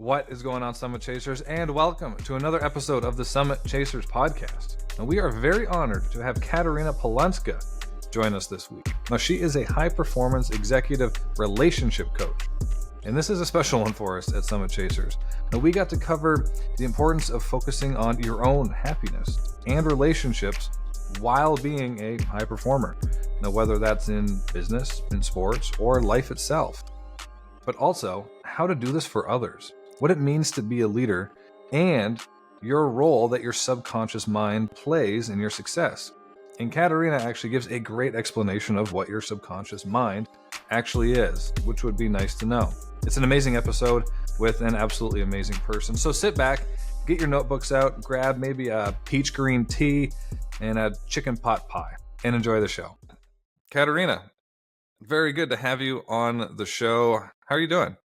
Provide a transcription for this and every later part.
What is going on, Summit Chasers, and welcome to another episode of the Summit Chasers podcast. Now, we are very honored to have Katarina Polonska join us this week. Now, she is a high-performance executive relationship coach, and this is a special one for us at Summit Chasers. Now, we got to cover the importance of focusing on your own happiness and relationships while being a high performer. Now, whether that's in business, in sports, or life itself, but also how to do this for others, what it means to be a leader, and your role that your subconscious mind plays in your success. And Katarina actually gives a great explanation of what your subconscious mind actually is, which would be nice to know. It's an amazing episode with an absolutely amazing person. So sit back, get your notebooks out, grab maybe a peach green tea and a chicken pot pie, and enjoy the show. Katarina, very good to have you on the show. How are you doing?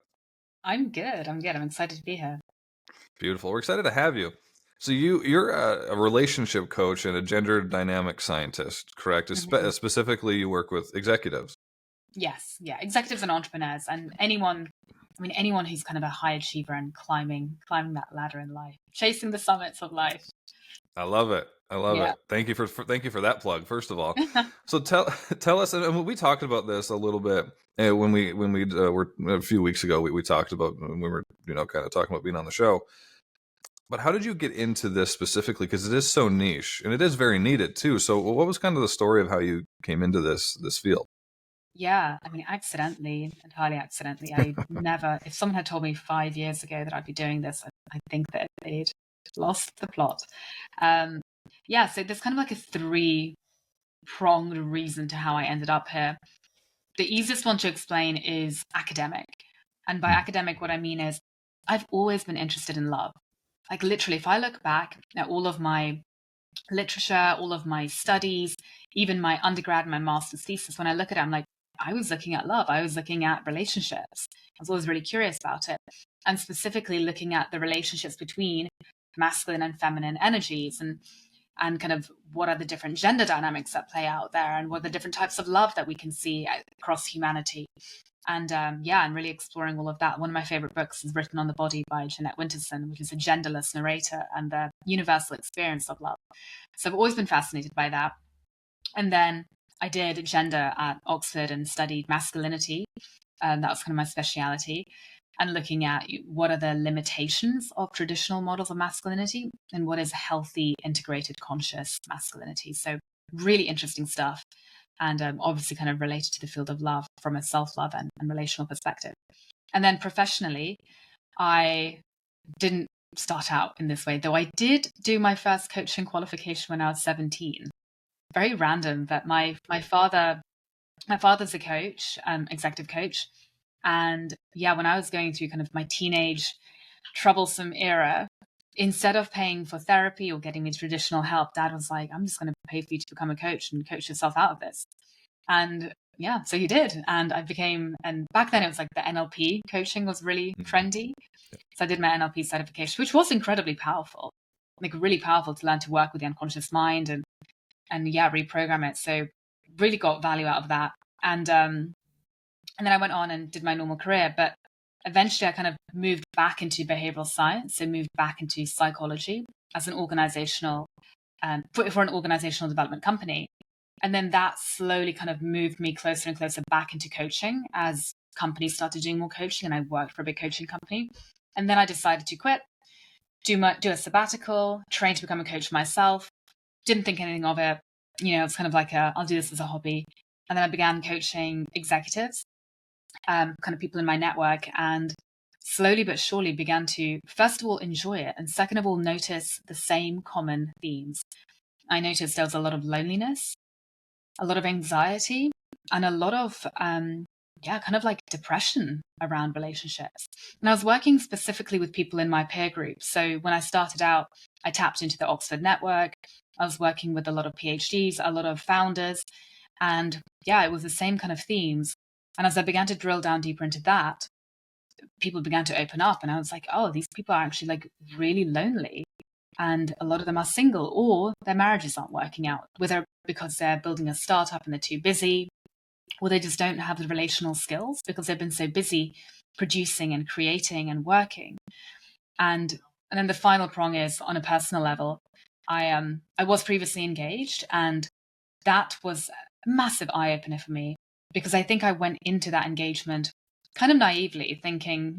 I'm good. I'm excited to be here. Beautiful. We're excited to have you. So you're a relationship coach and a gender dynamic scientist, correct? Mm-hmm. Specifically, you work with executives. Yes. Yeah. Executives and entrepreneurs, and anyone who's kind of a high achiever and climbing that ladder in life, chasing the summits of life. I love it. It. Thank you for that plug, first of all. So tell us, and we talked about this a little bit when we were a few weeks ago. We talked about when we were kind of talking about being on the show. But how did you get into this specifically? Because it is so niche and it is very needed too. So what was kind of the story of how you came into this field? Yeah, entirely accidentally. I never, if someone had told me 5 years ago that I'd be doing this, I think that they'd lost the plot. So there's kind of like a 3-pronged reason to how I ended up here. The easiest one to explain is academic. And by academic, what I mean is I've always been interested in love. Like literally, if I look back at all of my literature, all of my studies, even my undergrad and my master's thesis, when I look at it, I'm like, I was looking at love. I was looking at relationships. I was always really curious about it. And specifically looking at the relationships between masculine and feminine energies and kind of what are the different gender dynamics that play out there and what are the different types of love that we can see across humanity. And I'm really exploring all of that. One of my favorite books is Written on the Body by Jeanette Winterson, which is a genderless narrator and the universal experience of love. So I've always been fascinated by that. And then I did gender at Oxford and studied masculinity. That was kind of my speciality. And looking at what are the limitations of traditional models of masculinity and what is healthy, integrated, conscious masculinity. So really interesting stuff. And obviously kind of related to the field of love from a self-love and relational perspective. And then professionally, I didn't start out in this way, though I did do my first coaching qualification when I was 17. Very random, but my father's a coach, executive coach. And when I was going through kind of my teenage troublesome era, instead of paying for therapy or getting me traditional help, Dad was like, I'm just going to pay for you to become a coach and coach yourself out of this. And so he did. And and back then it was like the NLP coaching was really trendy. So I did my NLP certification, which was incredibly powerful, like really powerful to learn to work with the unconscious mind and reprogram it. So really got value out of that. And then I went on and did my normal career. But eventually I kind of moved back into behavioral science, so moved back into psychology as an organizational, for an organizational development company. And then that slowly kind of moved me closer and closer back into coaching as companies started doing more coaching, and I worked for a big coaching company. And then I decided to quit, do a sabbatical, train to become a coach myself. Didn't think anything of it. It's kind of like I'll do this as a hobby. And then I began coaching executives, kind of people in my network, and slowly but surely began to, first of all, enjoy it. And second of all, notice the same common themes. I noticed there was a lot of loneliness, a lot of anxiety, and a lot of, kind of like depression around relationships. And I was working specifically with people in my peer group. So when I started out, I tapped into the Oxford network. I was working with a lot of PhDs, a lot of founders, and it was the same kind of themes. And as I began to drill down deeper into that, people began to open up, and I was like, oh, these people are actually like really lonely. And a lot of them are single, or their marriages aren't working out, whether because they're building a startup and they're too busy, or they just don't have the relational skills because they've been so busy producing and creating and working. And then the final prong is on a personal level. I was previously engaged, and that was a massive eye-opener for me, because I think I went into that engagement kind of naively thinking,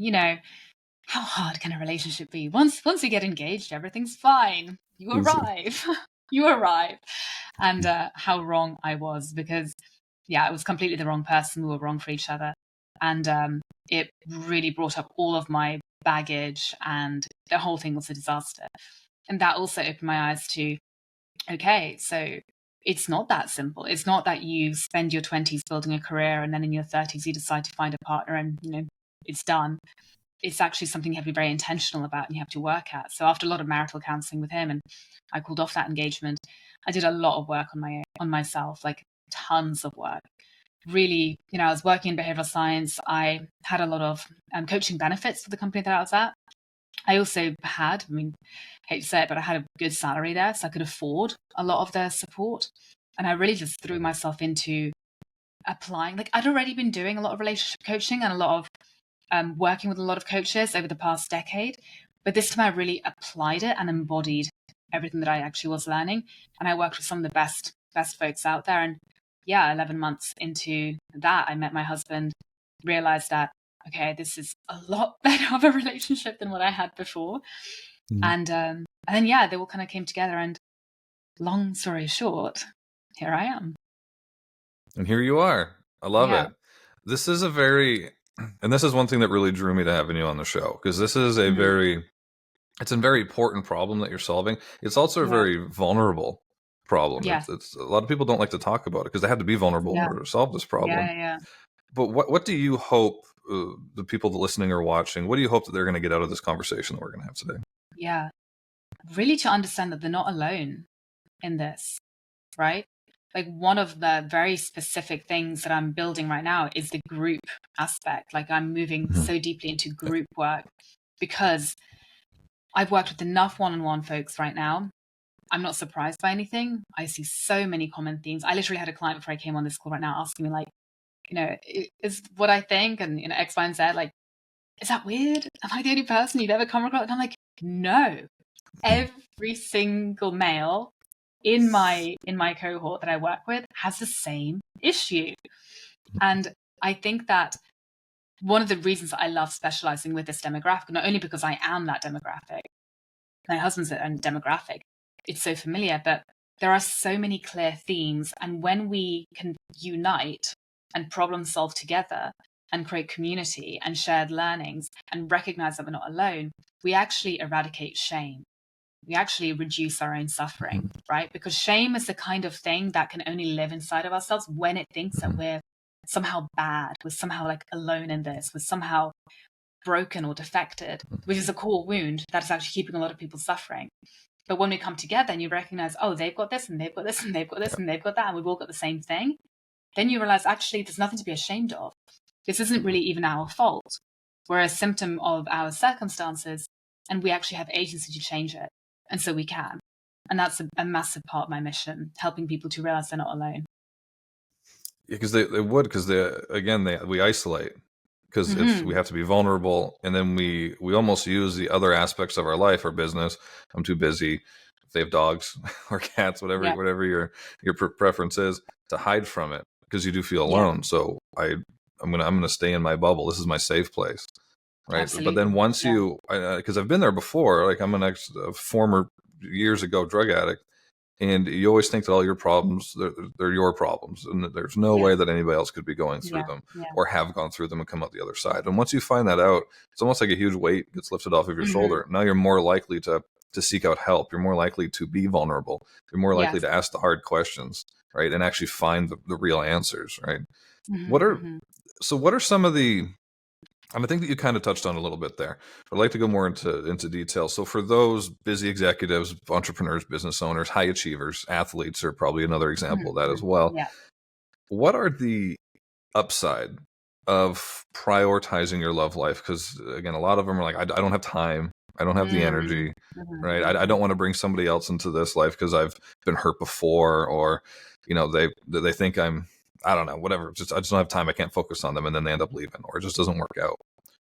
how hard can a relationship be? Once you get engaged, everything's fine. You arrive. You arrive. And how wrong I was, because it was completely the wrong person. We were wrong for each other. And it really brought up all of my baggage, and the whole thing was a disaster. And that also opened my eyes to, okay, so it's not that simple. It's not that you spend your 20s building a career and then in your 30s you decide to find a partner and, it's done. It's actually something you have to be very intentional about and you have to work at. So after a lot of marital counseling with him, and I called off that engagement, I did a lot of work on myself, like tons of work. Really, I was working in behavioral science. I had a lot of coaching benefits for the company that I was at. I also had, I hate to say it, but I had a good salary there, so I could afford a lot of their support. And I really just threw myself into applying. Like, I'd already been doing a lot of relationship coaching and a lot of working with a lot of coaches over the past decade. But this time I really applied it and embodied everything that I actually was learning. And I worked with some of the best folks out there. And 11 months into that, I met my husband, realized that, okay, this is a lot better of a relationship than what I had before. And then, they all kind of came together, and long story short, here I am. And here you are. I love it. This is and this is one thing that really drew me to having you on the show, because this is a it's a very important problem that you're solving. It's also a very vulnerable problem. It's a lot of people don't like to talk about it because they have to be vulnerable in order to solve this problem. But what do you hope the people that listening or watching, what do you hope that they're going to get out of this conversation that we're going to have today? Yeah, really to understand that they're not alone in this, right? Like, one of the very specific things that I'm building right now is the group aspect. Like, I'm moving so deeply into group work because I've worked with enough one-on-one folks right now. I'm not surprised by anything. I see so many common themes. I literally had a client before I came on this call right now asking me, like, is what I think and, X, Y, and Z, like, is that weird? Am I the only person you've ever come across? And I'm like, no. Every single male in my cohort that I work with has the same issue. And I think that one of the reasons that I love specializing with this demographic, not only because I am that demographic, my husband's a demographic, it's so familiar, but there are so many clear themes. And when we can unite and problem solve together and create community and shared learnings and recognize that we're not alone, we actually eradicate shame. We actually reduce our own suffering, right? Because shame is the kind of thing that can only live inside of ourselves when it thinks that we're somehow bad, we're somehow like alone in this, we're somehow broken or defected, which is a core wound that is actually keeping a lot of people suffering. But when we come together and you recognize, oh, they've got this and they've got this and they've got this and they've got that, and we've all got the same thing, then you realize actually there's nothing to be ashamed of. This isn't really even our fault. We're a symptom of our circumstances, and we actually have agency to change it. And so we can. And that's a massive part of my mission, helping people to realize they're not alone. Yeah, because they would, because we isolate. Because if we have to be vulnerable, and then we almost use the other aspects of our life, our business. I'm too busy. If they have dogs or cats, whatever your preference is, to hide from it, because you do feel alone. So I'm gonna stay in my bubble. This is my safe place, right? Absolutely. But then once because I've been there before. Like, I'm a former years ago drug addict. And you always think that all your problems, they're your problems. And there's no way that anybody else could be going through them or have gone through them and come out the other side. And once you find that out, it's almost like a huge weight gets lifted off of your shoulder. Now you're more likely to seek out help. You're more likely to be vulnerable. You're more likely to ask the hard questions, right? And actually find the real answers, right? What are some of the... And I think that you kind of touched on a little bit there. I'd like to go more into detail. So for those busy executives, entrepreneurs, business owners, high achievers, athletes are probably another example of that as well. Yeah. What are the upside of prioritizing your love life? Because again, a lot of them are like, I don't have time. I don't have the energy, right? I don't want to bring somebody else into this life because I've been hurt before, or, they think I don't know, whatever. I just don't have time. I can't focus on them. And then they end up leaving, or it just doesn't work out.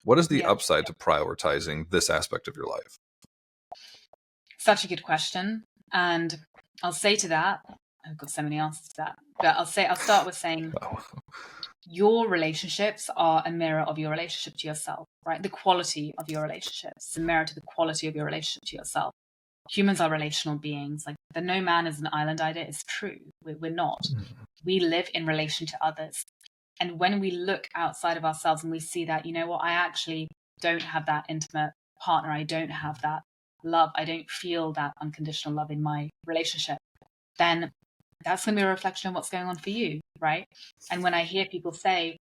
What is the Yeah. upside to prioritizing this aspect of your life? Such a good question. And I'll say to that, I've got so many answers to that, but I'll start with saying Oh, your relationships are a mirror of your relationship to yourself, right? The quality of your relationships is a mirror to the quality of your relationship to yourself. Humans are relational beings. Like the no man is an island idea is true. We're not. We live in relation to others. And when we look outside of ourselves and we see that, you know what, I actually don't have that intimate partner. I don't have that love. I don't feel that unconditional love in my relationship. Then that's going to be a reflection of what's going on for you, right? And when I hear people say,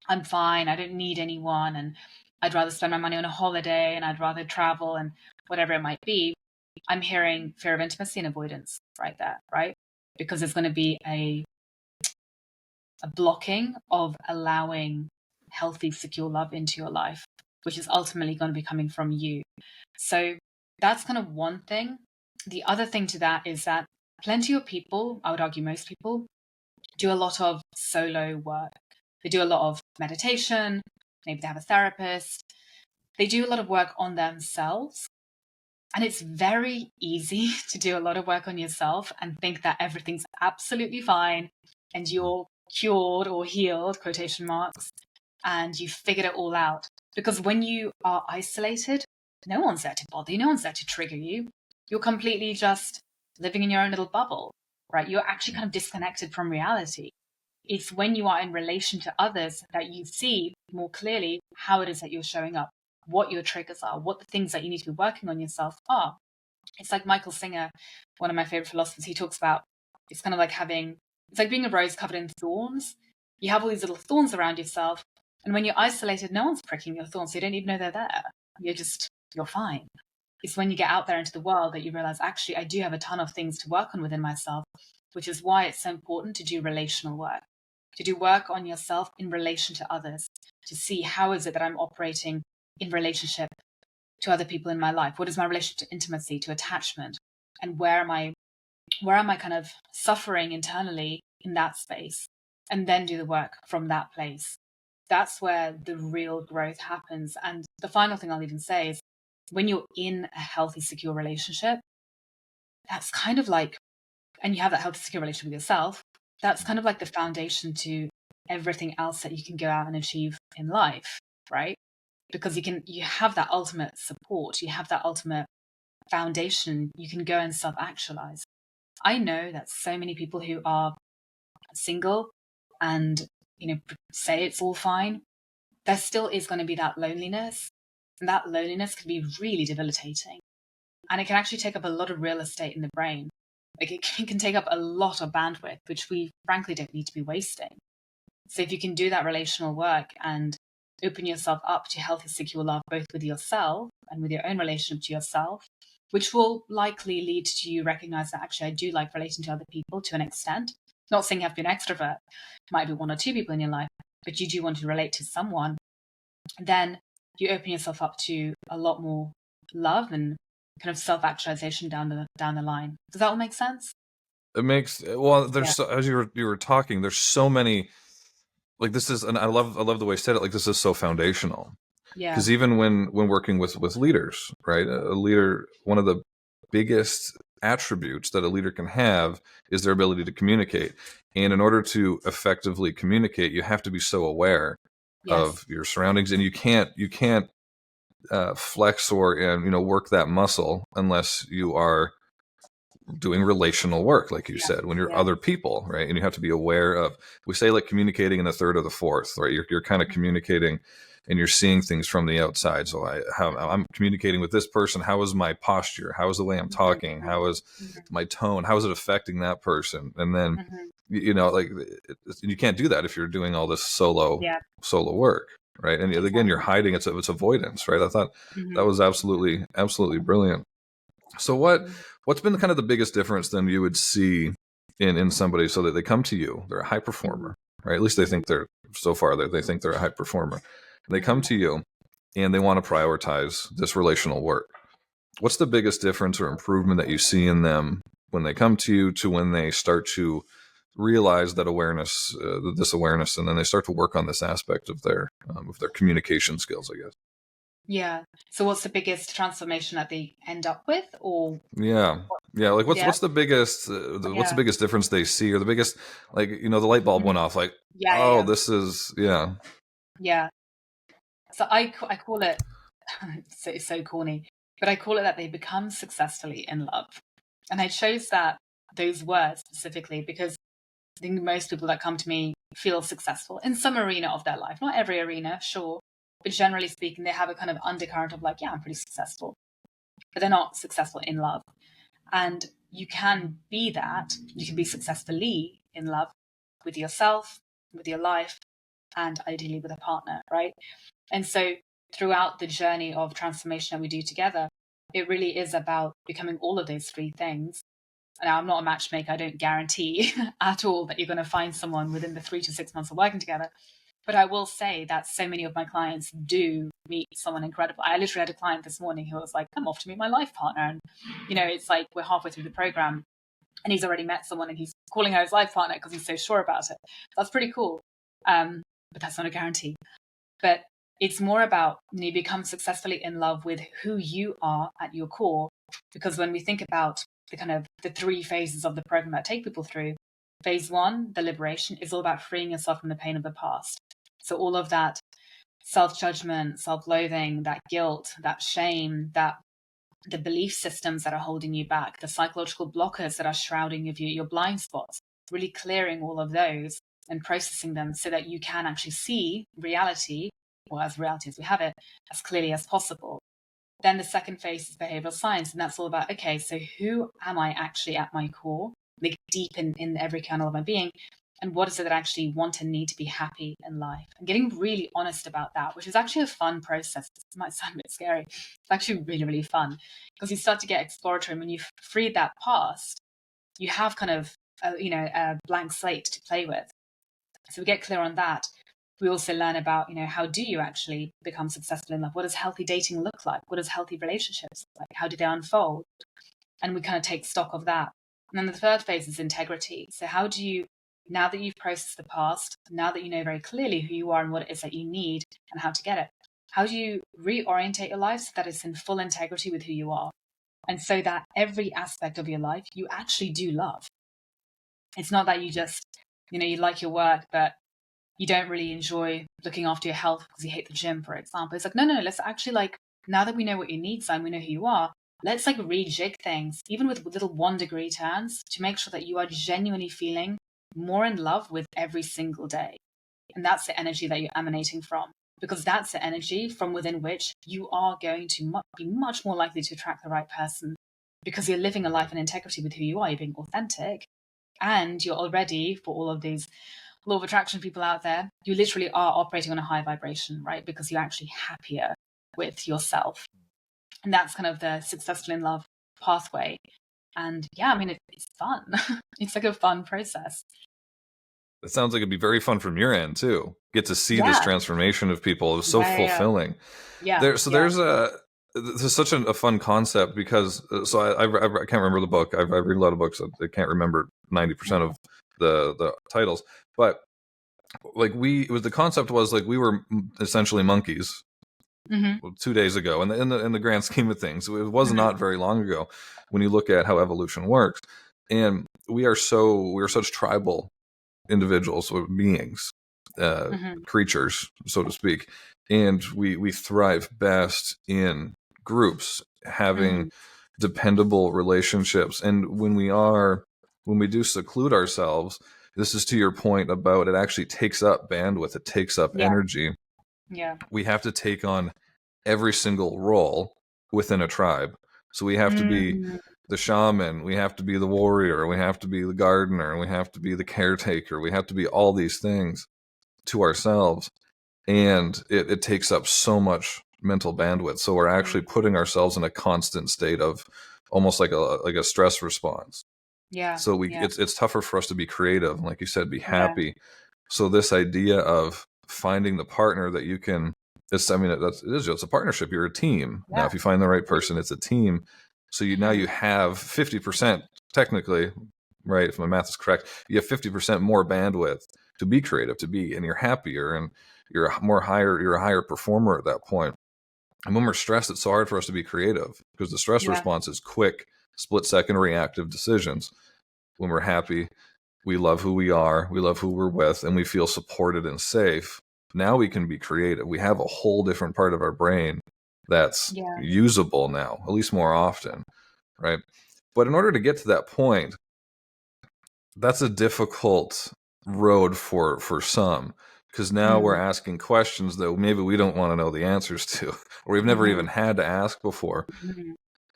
I'm fine, I don't need anyone, and I'd rather spend my money on a holiday, and I'd rather travel, and whatever it might be, I'm hearing fear of intimacy and avoidance right there, right? Because there's going to be a blocking of allowing healthy, secure love into your life, which is ultimately going to be coming from you. So that's kind of one thing. The other thing to that is that plenty of people, I would argue most people, do a lot of solo work. They do a lot of meditation, maybe they have a therapist. They do a lot of work on themselves. And it's very easy to do a lot of work on yourself and think that everything's absolutely fine and you're cured or healed, quotation marks, and you figured it all out. Because when you are isolated, no one's there to bother you, no one's there to trigger you. You're completely just living in your own little bubble, right? You're actually kind of disconnected from reality. It's when you are in relation to others that you see more clearly how it is that you're showing up, what your triggers are, what the things that you need to be working on yourself are. It's like Michael Singer, one of my favorite philosophers, he talks about it's kind of like it's like being a rose covered in thorns. You have all these little thorns around yourself. And when you're isolated, no one's pricking your thorns. So you don't even know they're there. You're fine. It's when you get out there into the world that you realize, actually, I do have a ton of things to work on within myself, which is why it's so important to do relational work, to do work on yourself in relation to others, to see how is it that I'm operating in relationship to other people in my life? What is my relationship to intimacy, to attachment? And where am I kind of suffering internally in that space? And then do the work from that place. That's where the real growth happens. And the final thing I'll even say is when you're in a healthy, secure relationship, that's kind of like, and you have that healthy, secure relationship with yourself, that's kind of like the foundation to everything else that you can go out and achieve in life, right? Because you have that ultimate support, you have that ultimate foundation, you can go and self-actualize. I know that so many people who are single and say it's all fine, there still is going to be that loneliness, and that loneliness can be really debilitating, and it can actually take up a lot of real estate in the brain. Like it can take up a lot of bandwidth, which we frankly don't need to be wasting. So if you can do that relational work and open yourself up to healthy, secure love, both with yourself and with your own relationship to yourself, which will likely lead to you recognize that actually I do like relating to other people to an extent. Not saying you have to be an extrovert, might be one or two people in your life, but you do want to relate to someone, then you open yourself up to a lot more love and kind of self-actualization down the line. Does that all make sense? It makes, well, there's as you were talking, there's so many, like this is, and I love the way you said it, like this is so foundational. Yeah. Because even when working with leaders, right? A leader, one of the biggest attributes that a leader can have is their ability to communicate. And in order to effectively communicate, you have to be so aware of your surroundings, and you can't flex or work that muscle unless you are doing relational work, like you said, when you're other people, right? And you have to be aware of, we say like communicating in the third or the fourth, right? You're kind of communicating and you're seeing things from the outside. So I'm communicating with this person. How is my posture? How is the way I'm talking? How is my tone? How is it affecting that person? And then, like you can't do that if you're doing all this solo work, right? And again, you're hiding. It's avoidance, right? I thought that was absolutely brilliant. So what's been kind of the biggest difference then you would see in somebody, so that they come to you, they're a high performer, right? At least they think they think they're a high performer. They come to you and they want to prioritize this relational work. What's the biggest difference or improvement that you see in them when they come to you to when they start to realize that awareness, this awareness, and then they start to work on this aspect of their communication skills, I guess. Yeah. So what's the biggest transformation that they end up with, or Yeah. Like what's the biggest what's the biggest difference they see, or the biggest, like, the light bulb went off, like, oh, this is yeah. So I call it it's so corny, but I call it that they become successfully in love. And I chose those words specifically because I think most people that come to me feel successful in some arena of their life. Not every arena, sure, but generally speaking, they have a kind of undercurrent of like, yeah, I'm pretty successful, but they're not successful in love. And you can be that. You can be successfully in love with yourself, with your life, and ideally with a partner, right? And so throughout the journey of transformation that we do together, it really is about becoming all of those three things. Now, I'm not a matchmaker. I don't guarantee at all that you're going to find someone within the 3 to 6 months of working together. But I will say that so many of my clients do meet someone incredible. I literally had a client this morning who was like, I'm off to meet my life partner. And, it's like we're halfway through the program and he's already met someone and he's calling her his life partner because he's so sure about it. That's pretty cool. But that's not a guarantee. But it's more about, you become successfully in love with who you are at your core. Because when we think about the three phases of the program that take people through, phase one, the liberation, is all about freeing yourself from the pain of the past. So all of that self-judgment, self-loathing, that guilt, that shame, that the belief systems that are holding you back, the psychological blockers that are shrouding your view, your blind spots, really clearing all of those and processing them so that you can actually see reality, or as reality as we have it, as clearly as possible. Then the second phase is behavioral science, and that's all about, okay, so who am I actually at my core, like deep in every kernel of my being, and what is it that I actually want and need to be happy in life? And getting really honest about that, which is actually a fun process. It might sound a bit scary. It's actually really, really fun because you start to get exploratory. And when you've freed that past, you have kind of, a blank slate to play with. So we get clear on that. We also learn about, how do you actually become successful in love? What does healthy dating look like? What does healthy relationships look like? How do they unfold? And we kind of take stock of that. And then the third phase is integrity. So how do you, now that you've processed the past, now that you know very clearly who you are and what it is that you need and how to get it, how do you reorientate your life so that it's in full integrity with who you are? And so that every aspect of your life, you actually do love. It's not that you just, you like your work, but you don't really enjoy looking after your health because you hate the gym, for example. It's like, no, let's actually now that we know what your needs are and we know who you are, let's rejig things, even with little 1 degree turns, to make sure that you are genuinely feeling more in love with every single day. And that's the energy that you're emanating from, because that's the energy from within which you are going to be much more likely to attract the right person, because you're living a life in integrity with who you are. You're being authentic, and you're already, for all of these law of attraction people out there, you literally are operating on a high vibration, right? Because you're actually happier with yourself. And that's kind of the successful in love pathway. And yeah, I mean, it's fun. It's like a fun process. It sounds like it'd be very fun from your end too. Get to see this transformation of people. It was so fulfilling. There's such a fun concept because I can't remember the book. I read a lot of books. I can't remember 90% of the titles, but the concept was we were essentially monkeys 2 days ago, and in the grand scheme of things, it was not very long ago when you look at how evolution works. And we're such tribal individuals or beings, creatures, so to speak, and we thrive best in groups, having dependable relationships. And when we do seclude ourselves, this is to your point about it actually takes up bandwidth, it takes up energy. We have to take on every single role within a tribe. So we have to be the shaman, we have to be the warrior, we have to be the gardener, we have to be the caretaker, we have to be all these things to ourselves. And it takes up so much mental bandwidth. So we're actually putting ourselves in a constant state of almost like a stress response. So it's tougher for us to be creative and, like you said, be happy. So this idea of finding the partner that you can, it's a partnership. You're a team. Now, if you find the right person, it's a team. So now you have 50% technically right? If my math is correct, you have 50% more bandwidth to be creative, and you're happier, and you're a higher performer at that point. And when we're stressed, it's so hard for us to be creative because the stress Yeah. response is quick, split-second reactive decisions. When we're happy, we love who we are, we love who we're with, and we feel supported and safe. Now we can be creative. We have a whole different part of our brain that's Yeah. usable now, at least more often, right? But in order to get to that point, that's a difficult road for some, because now we're asking questions that maybe we don't want to know the answers to, or we've never even had to ask before.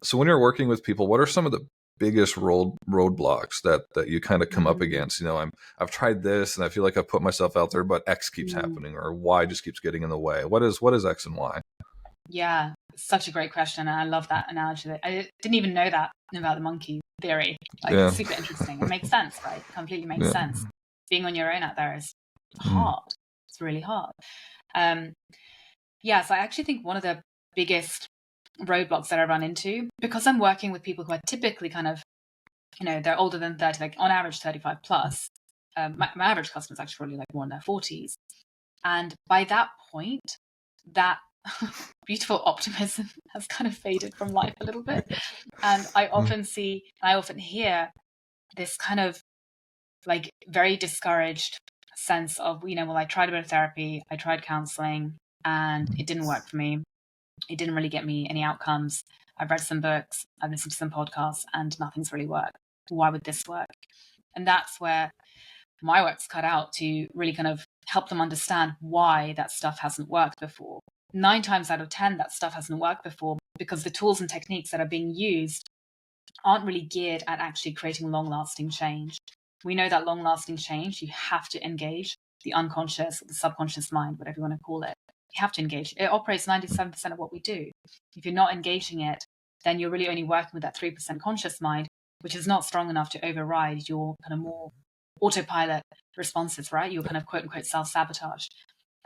So when you're working with people, what are some of the biggest roadblocks that you kind of come up against? You know, I've tried this and I feel like I've put myself out there, but X keeps happening, or Y just keeps getting in the way. What is X and Y? Yeah, such a great question. And I love that analogy. I didn't even know that about the monkey theory. Like, Yeah. it's super interesting. It makes sense, right? It completely makes sense. Being on your own out there is hard. It's really hard. Yeah, so I actually think one of the biggest roadblocks that I run into, because I'm working with people who are typically kind of, you know, they're older than 30, like on average 35 plus. My average customer is actually probably like more in their 40s. And by that point, that beautiful optimism has kind of faded from life a little bit. And I often hear this kind of like very discouraged sense of, you know, well, I tried a bit of therapy, I tried counseling, and it didn't work for me. It didn't really get me any outcomes. I've read some books, I've listened to some podcasts, and nothing's really worked. Why would this work? And that's where my work's cut out, to really kind of help them understand why that stuff hasn't worked before. 9 times out of 10, that stuff hasn't worked before because the tools and techniques that are being used aren't really geared at actually creating long-lasting change. We know that long-lasting change, you have to engage the unconscious or the subconscious mind, whatever you want to call it. You have to engage. It operates 97% of what we do. If you're not engaging it, then you're really only working with that 3% conscious mind, which is not strong enough to override your kind of more autopilot responses, right? Your kind of quote unquote self-sabotage.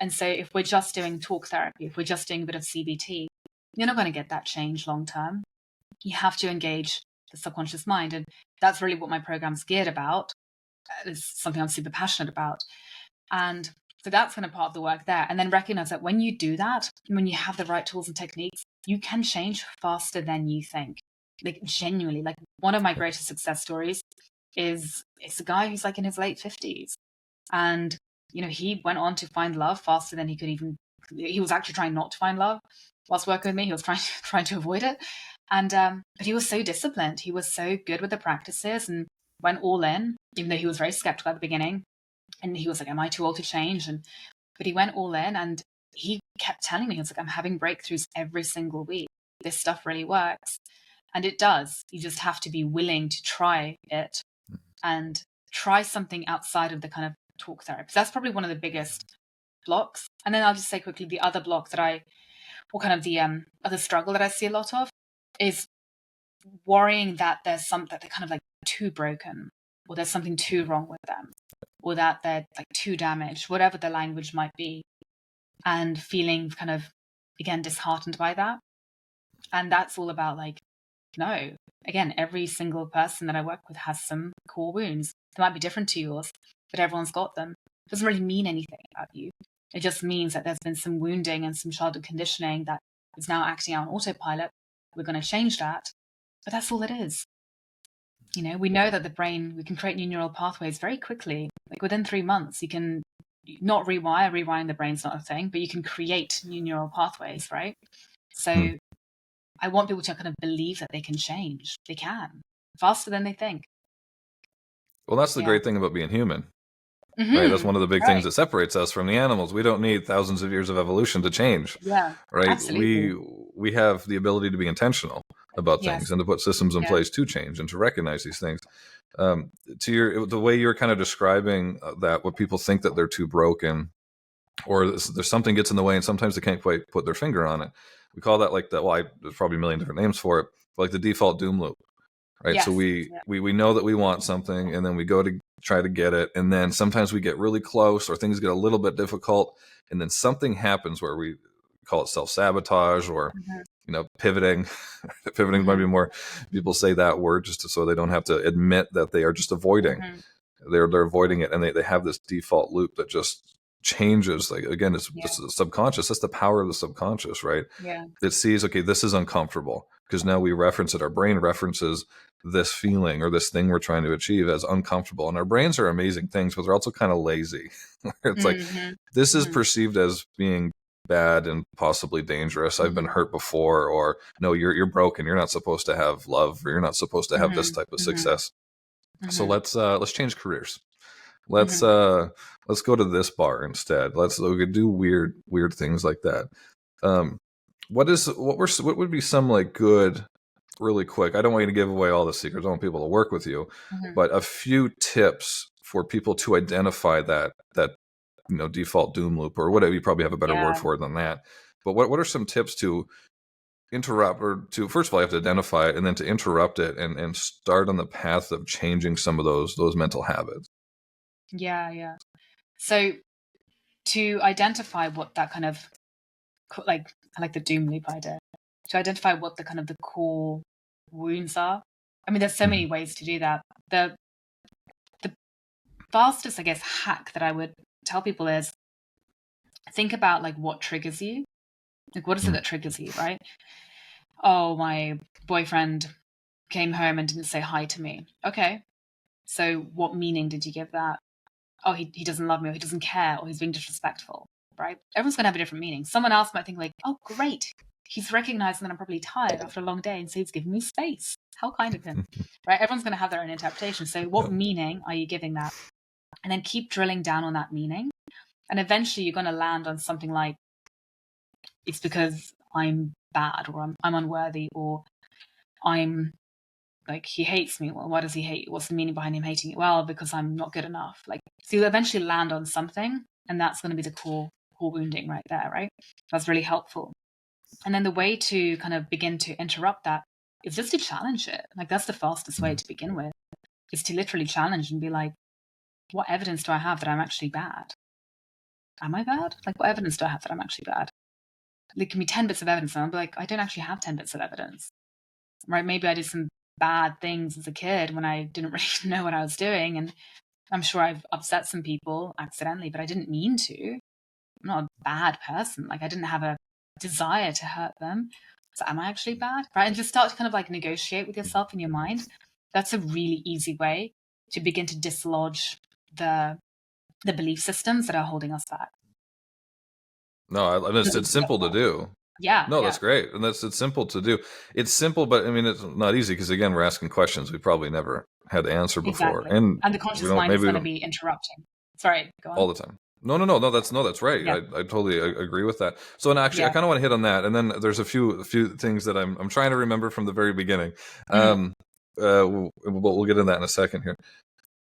And so if we're just doing talk therapy, if we're just doing a bit of CBT, you're not going to get that change long term. You have to engage the subconscious mind. And that's really what my program's geared about. It's something I'm super passionate about. And so that's kind of part of the work there. And then recognize that when you do that, when you have the right tools and techniques, you can change faster than you think. Like genuinely, like one of my greatest success stories is a guy who's like in his late 50s. And, you know, he went on to find love faster than he could even, he was actually trying not to find love whilst working with me. He was trying to avoid it. And, but he was so disciplined. He was so good with the practices and went all in, even though he was very skeptical at the beginning. And he was like, am I too old to change? But he went all in, and he kept telling me, he was like, I'm having breakthroughs every single week. This stuff really works. And it does. You just have to be willing to try it and try something outside of the kind of talk therapy. That's probably one of the biggest blocks. And then I'll just say quickly, the other block that or kind of the other struggle that I see a lot of is worrying that that they're kind of like too broken, or there's something too wrong with them, or that they're like too damaged, whatever the language might be, and feeling kind of, again, disheartened by that. And that's all about like, no, again, every single person that I work with has some core wounds. They might be different to yours, but everyone's got them. It doesn't really mean anything about you. It just means that there's been some wounding and some childhood conditioning that is now acting out on autopilot. We're going to change that. But that's all it is. You know, we know that the brain, we can create new neural pathways very quickly. Like within 3 months, you can not rewiring the brain's not a thing, but you can create new neural pathways, right? So I want people to kind of believe that they can change. They can, faster than they think. Well, that's the great thing about being human, right? That's one of the big things that separates us from the animals. We don't need thousands of years of evolution to change. Yeah, right. Absolutely. We have the ability to be intentional about things and to put systems in place to change and to recognize these things. To the way you're kind of describing that, what people think that they're too broken, or there's something gets in the way, and sometimes they can't quite put their finger on it. We call that like there's probably a million different names for it, like the default doom loop, right? Yes. So we know that we want something, and then we go to try to get it, and then sometimes we get really close, or things get a little bit difficult, and then something happens where we call it self-sabotage or, Mhm. pivoting. Pivoting might be Mhm. more, people say that word just so they don't have to admit that they are just avoiding. Mhm. They're avoiding it, and they have this default loop that just changes. Like, again, it's Yeah. just the subconscious. That's the power of the subconscious, right? Yeah. It sees, okay, this is uncomfortable, because now we reference it. Our brain references this feeling or this thing we're trying to achieve as uncomfortable. And our brains are amazing things, but they're also kind of lazy. It's like, Mhm. this is Mhm. perceived as being bad and possibly dangerous. I've been Mhm. hurt before, or no, you're broken. You're not supposed to have love, or you're not supposed to have this Mhm. type of Mhm. success. So Mhm. let's change careers. Let's Mhm. uh let's go to this bar instead. We could do weird things like that. Um, what would be some like good, really quick? I don't want you to give away all the secrets. I want people to work with you, Mhm. but a few tips for people to identify that default doom loop or whatever. You probably have a better word Yeah. for it than that. But what are some tips to interrupt, or to, first of all, you have to identify it, and then to interrupt it and start on the path of changing some of those mental habits? Yeah. Yeah. So to identify what that kind of like, I like the doom loop idea. To identify what the kind of the core wounds are. I mean, there's so Mhm. many ways to do that. The fastest, I guess, hack that I would tell people is think about like what triggers you. Like, what is it Mhm. that triggers you, right? Oh, my boyfriend came home and didn't say hi to me. Okay. So what meaning did you give that? Oh, he doesn't love me, or he doesn't care, or he's being disrespectful, right? Everyone's going to have a different meaning. Someone else might think like, oh, great. He's recognizing that I'm probably tired after a long day, and so he's giving me space. How kind of him, right? Everyone's going to have their own interpretation. So what meaning are you giving that? And then keep drilling down on that meaning. And eventually you're going to land on something like, it's because I'm bad, or I'm unworthy, or I'm like, he hates me. Well, why does he hate you? What's the meaning behind him hating you? Well, because I'm not good enough. Like, so you'll eventually land on something, and that's going to be the core wounding right there, right? That's really helpful. And then the way to kind of begin to interrupt that is just to challenge it. Like, that's the fastest way Mhm. to begin with, is to literally challenge and be like, what evidence do I have that I'm actually bad? Am I bad? Like, what evidence do I have that I'm actually bad? Like, give me 10 bits of evidence, and I'll be like, I don't actually have 10 bits of evidence, right? Maybe I did some bad things as a kid when I didn't really know what I was doing. And I'm sure I've upset some people accidentally, but I didn't mean to. I'm not a bad person. Like, I didn't have a desire to hurt them. So am I actually bad? Right? And just start to kind of like negotiate with yourself in your mind. That's a really easy way to begin to dislodge the belief systems that are holding us back. No, it's simple to do. Yeah, No, that's yeah, great, and it's simple to do. It's simple, but I mean, it's not easy, because again, we're asking questions we probably never had to answer before, exactly. and And the we conscious don't. mind is Maybe we going to don't be interrupting. Sorry, go all on. the time. No. That's right. Yeah, I totally agree with that. So, and actually, I yeah. kind of want to hit on that, and then there's a few things that I'm trying to remember from the very beginning. Mhm. We'll get into that in a second here.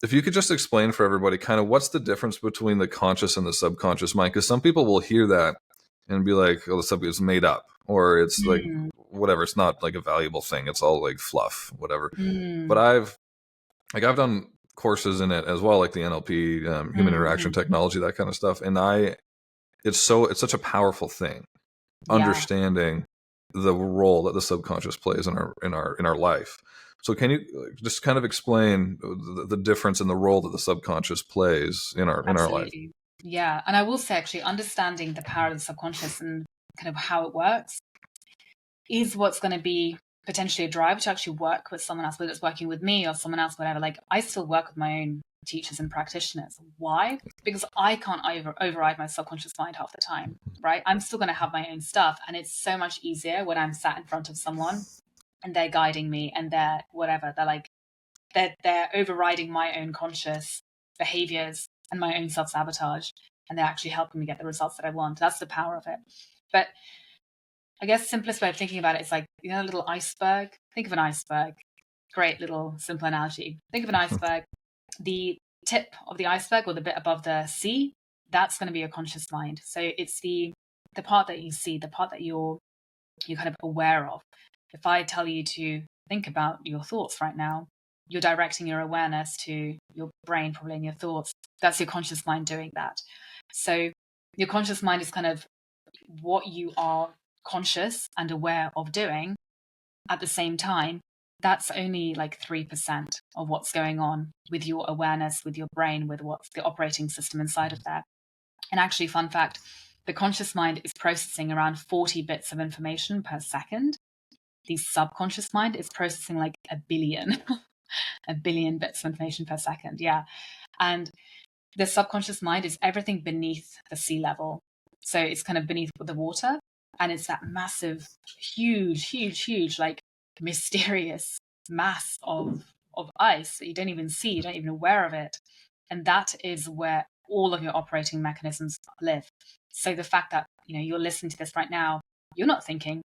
If you could just explain for everybody kind of what's the difference between the conscious and the subconscious mind, because some people will hear that and be like, "Oh, the subconscious is made up," or it's like Mm, whatever. It's not like a valuable thing. It's all like fluff, whatever. But mm, I've done courses in it as well, like the NLP, human interaction mhm. technology, that kind of stuff, and it's such a powerful thing, Yeah, understanding the role that the subconscious plays in our life. So can you just kind of explain the difference in the role that the subconscious plays in our life? absolutely. Yeah. And I will say, actually, understanding the power of the subconscious and kind of how it works is what's going to be potentially a drive to actually work with someone else, whether it's working with me or someone else, whatever. Like, I still work with my own teachers and practitioners. Why? Because I can't override my subconscious mind half the time, right? I'm still going to have my own stuff. And it's so much easier when I'm sat in front of someone and they're guiding me and they're whatever. They're like, they're overriding my own conscious behaviors and my own self-sabotage, and they're actually helping me get the results that I want. That's the power of it. But I guess the simplest way of thinking about it is like, a little iceberg. Think of an iceberg. Great little simple analogy. Think of an iceberg. The tip of the iceberg, or the bit above the sea, that's going to be your conscious mind. So it's the part that you see, the part that you're kind of aware of. If I tell you to think about your thoughts right now, you're directing your awareness to your brain, probably, in your thoughts. That's your conscious mind doing that. So your conscious mind is kind of what you are conscious and aware of doing at the same time, that's only like 3% of what's going on with your awareness, with your brain, with what's the operating system inside of there. And actually, fun fact, the conscious mind is processing around 40 bits of information per second. The subconscious mind is processing like a billion, a billion bits of information per second. Yeah. And the subconscious mind is everything beneath the sea level. So it's kind of beneath the water. And it's that massive, huge, like mysterious mass of ice that you don't even see, you don't even aware of it. And that is where all of your operating mechanisms live. So the fact that, you're listening to this right now, you're not thinking,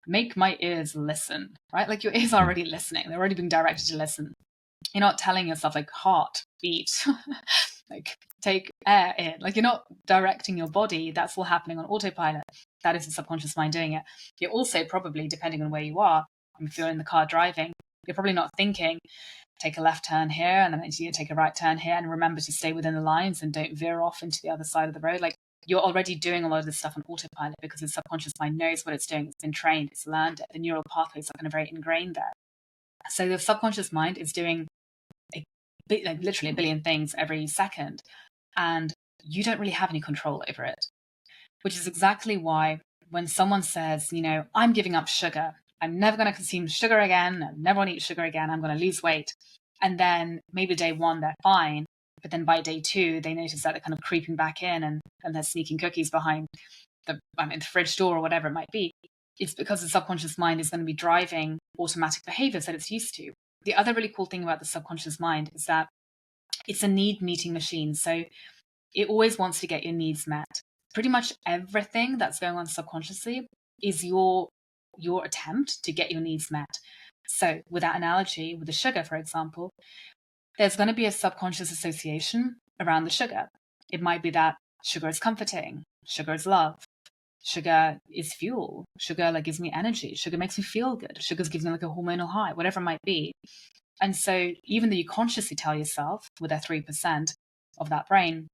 make my ears listen, right? Like your ears are already listening. They're already being directed to listen. You're not telling yourself like heart beat, like take air in. Like you're not directing your body. That's all happening on autopilot. That is the subconscious mind doing it. You're also probably, depending on where you are, if you're in the car driving, you're probably not thinking, take a left turn here and then you take a right turn here and remember to stay within the lines and don't veer off into the other side of the road. Like you're already doing a lot of this stuff on autopilot because the subconscious mind knows what it's doing. It's been trained, it's learned it. The neural pathways are kind of very ingrained there. So the subconscious mind is doing literally a billion things every second, and you don't really have any control over it, which is exactly why when someone says, I'm giving up sugar, I'm never going to consume sugar again, I never want to eat sugar again, I'm going to lose weight. And then maybe day one, they're fine. But then by day two, they notice that they're kind of creeping back in and they're sneaking cookies behind the fridge door or whatever it might be. It's because the subconscious mind is going to be driving automatic behaviors that it's used to. The other really cool thing about the subconscious mind is that it's a need-meeting machine. So it always wants to get your needs met. Pretty much everything that's going on subconsciously is your attempt to get your needs met. So with that analogy, with the sugar, for example, there's going to be a subconscious association around the sugar. It might be that sugar is comforting, sugar is love, sugar is fuel, sugar gives me energy, sugar makes me feel good, sugar gives me a hormonal high, whatever it might be. And so even though you consciously tell yourself with that 3% of that brain,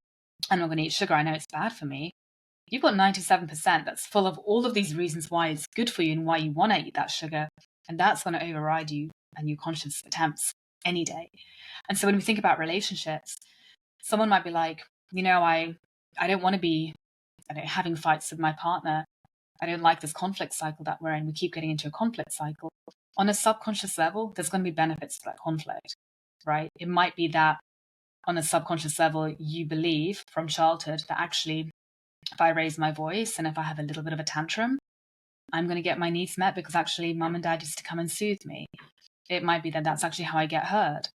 I'm not going to eat sugar, I know it's bad for me, you've got 97% that's full of all of these reasons why it's good for you and why you want to eat that sugar. And that's going to override you and your conscious attempts any day. And so when we think about relationships, someone might be like, I don't want to be having fights with my partner. I don't like this conflict cycle that we're in. We keep getting into a conflict cycle. On a subconscious level, there's going to be benefits to that conflict, right? It might be that on a subconscious level, you believe from childhood that actually, if I raise my voice and if I have a little bit of a tantrum, I'm going to get my needs met because actually mum and dad used to come and soothe me. It might be that that's actually how I get heard,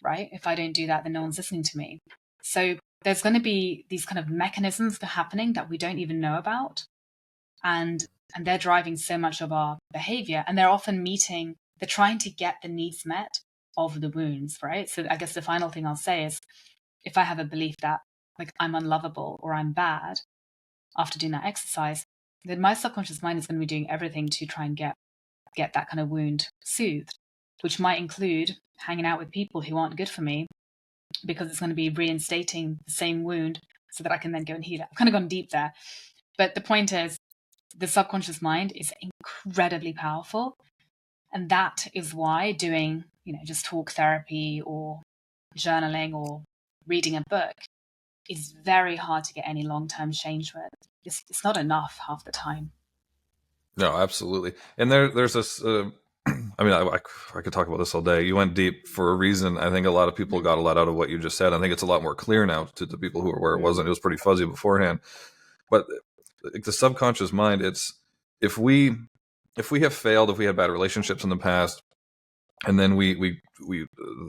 right? If I don't do that, then no one's listening to me. So there's going to be these kind of mechanisms that are happening that we don't even know about. And they're driving so much of our behavior. And they're often they're trying to get the needs met of the wounds, right? So I guess the final thing I'll say is, if I have a belief that I'm unlovable or I'm bad after doing that exercise, then my subconscious mind is going to be doing everything to try and get that kind of wound soothed, which might include hanging out with people who aren't good for me because it's going to be reinstating the same wound so that I can then go and heal it. I've kind of gone deep there. But the point is, the subconscious mind is incredibly powerful. And that is why doing, just talk therapy or journaling or reading a book is very hard to get any long-term change with. It's not enough half the time. No, absolutely. And there's this, I could talk about this all day. You went deep for a reason. I think a lot of people got a lot out of what you just said. I think it's a lot more clear now to the people who are where it wasn't. It was pretty fuzzy beforehand. But the subconscious mind, it's if we have failed, if we had bad relationships in the past, and then we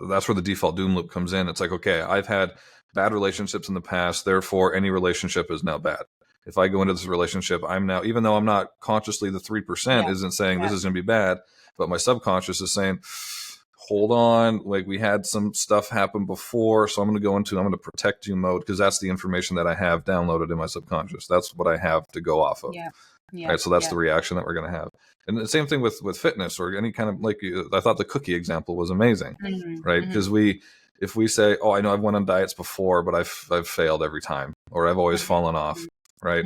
that's where the default doom loop comes in. It's like, okay, I've had bad relationships in the past, therefore any relationship is now bad. If I go into this relationship, I'm now, even though I'm not consciously, the 3% isn't saying this is going to be bad, but my subconscious is saying, hold on, we had some stuff happen before, so I'm going to protect you mode, because that's the information that I have downloaded in my subconscious. That's what I have to go off of. Right, so that's the reaction that we're going to have. And the same thing with fitness or any kind of, I thought the cookie example was amazing, right? Because if we say, oh, I know I've went on diets before, but I've failed every time, or I've always fallen off, right?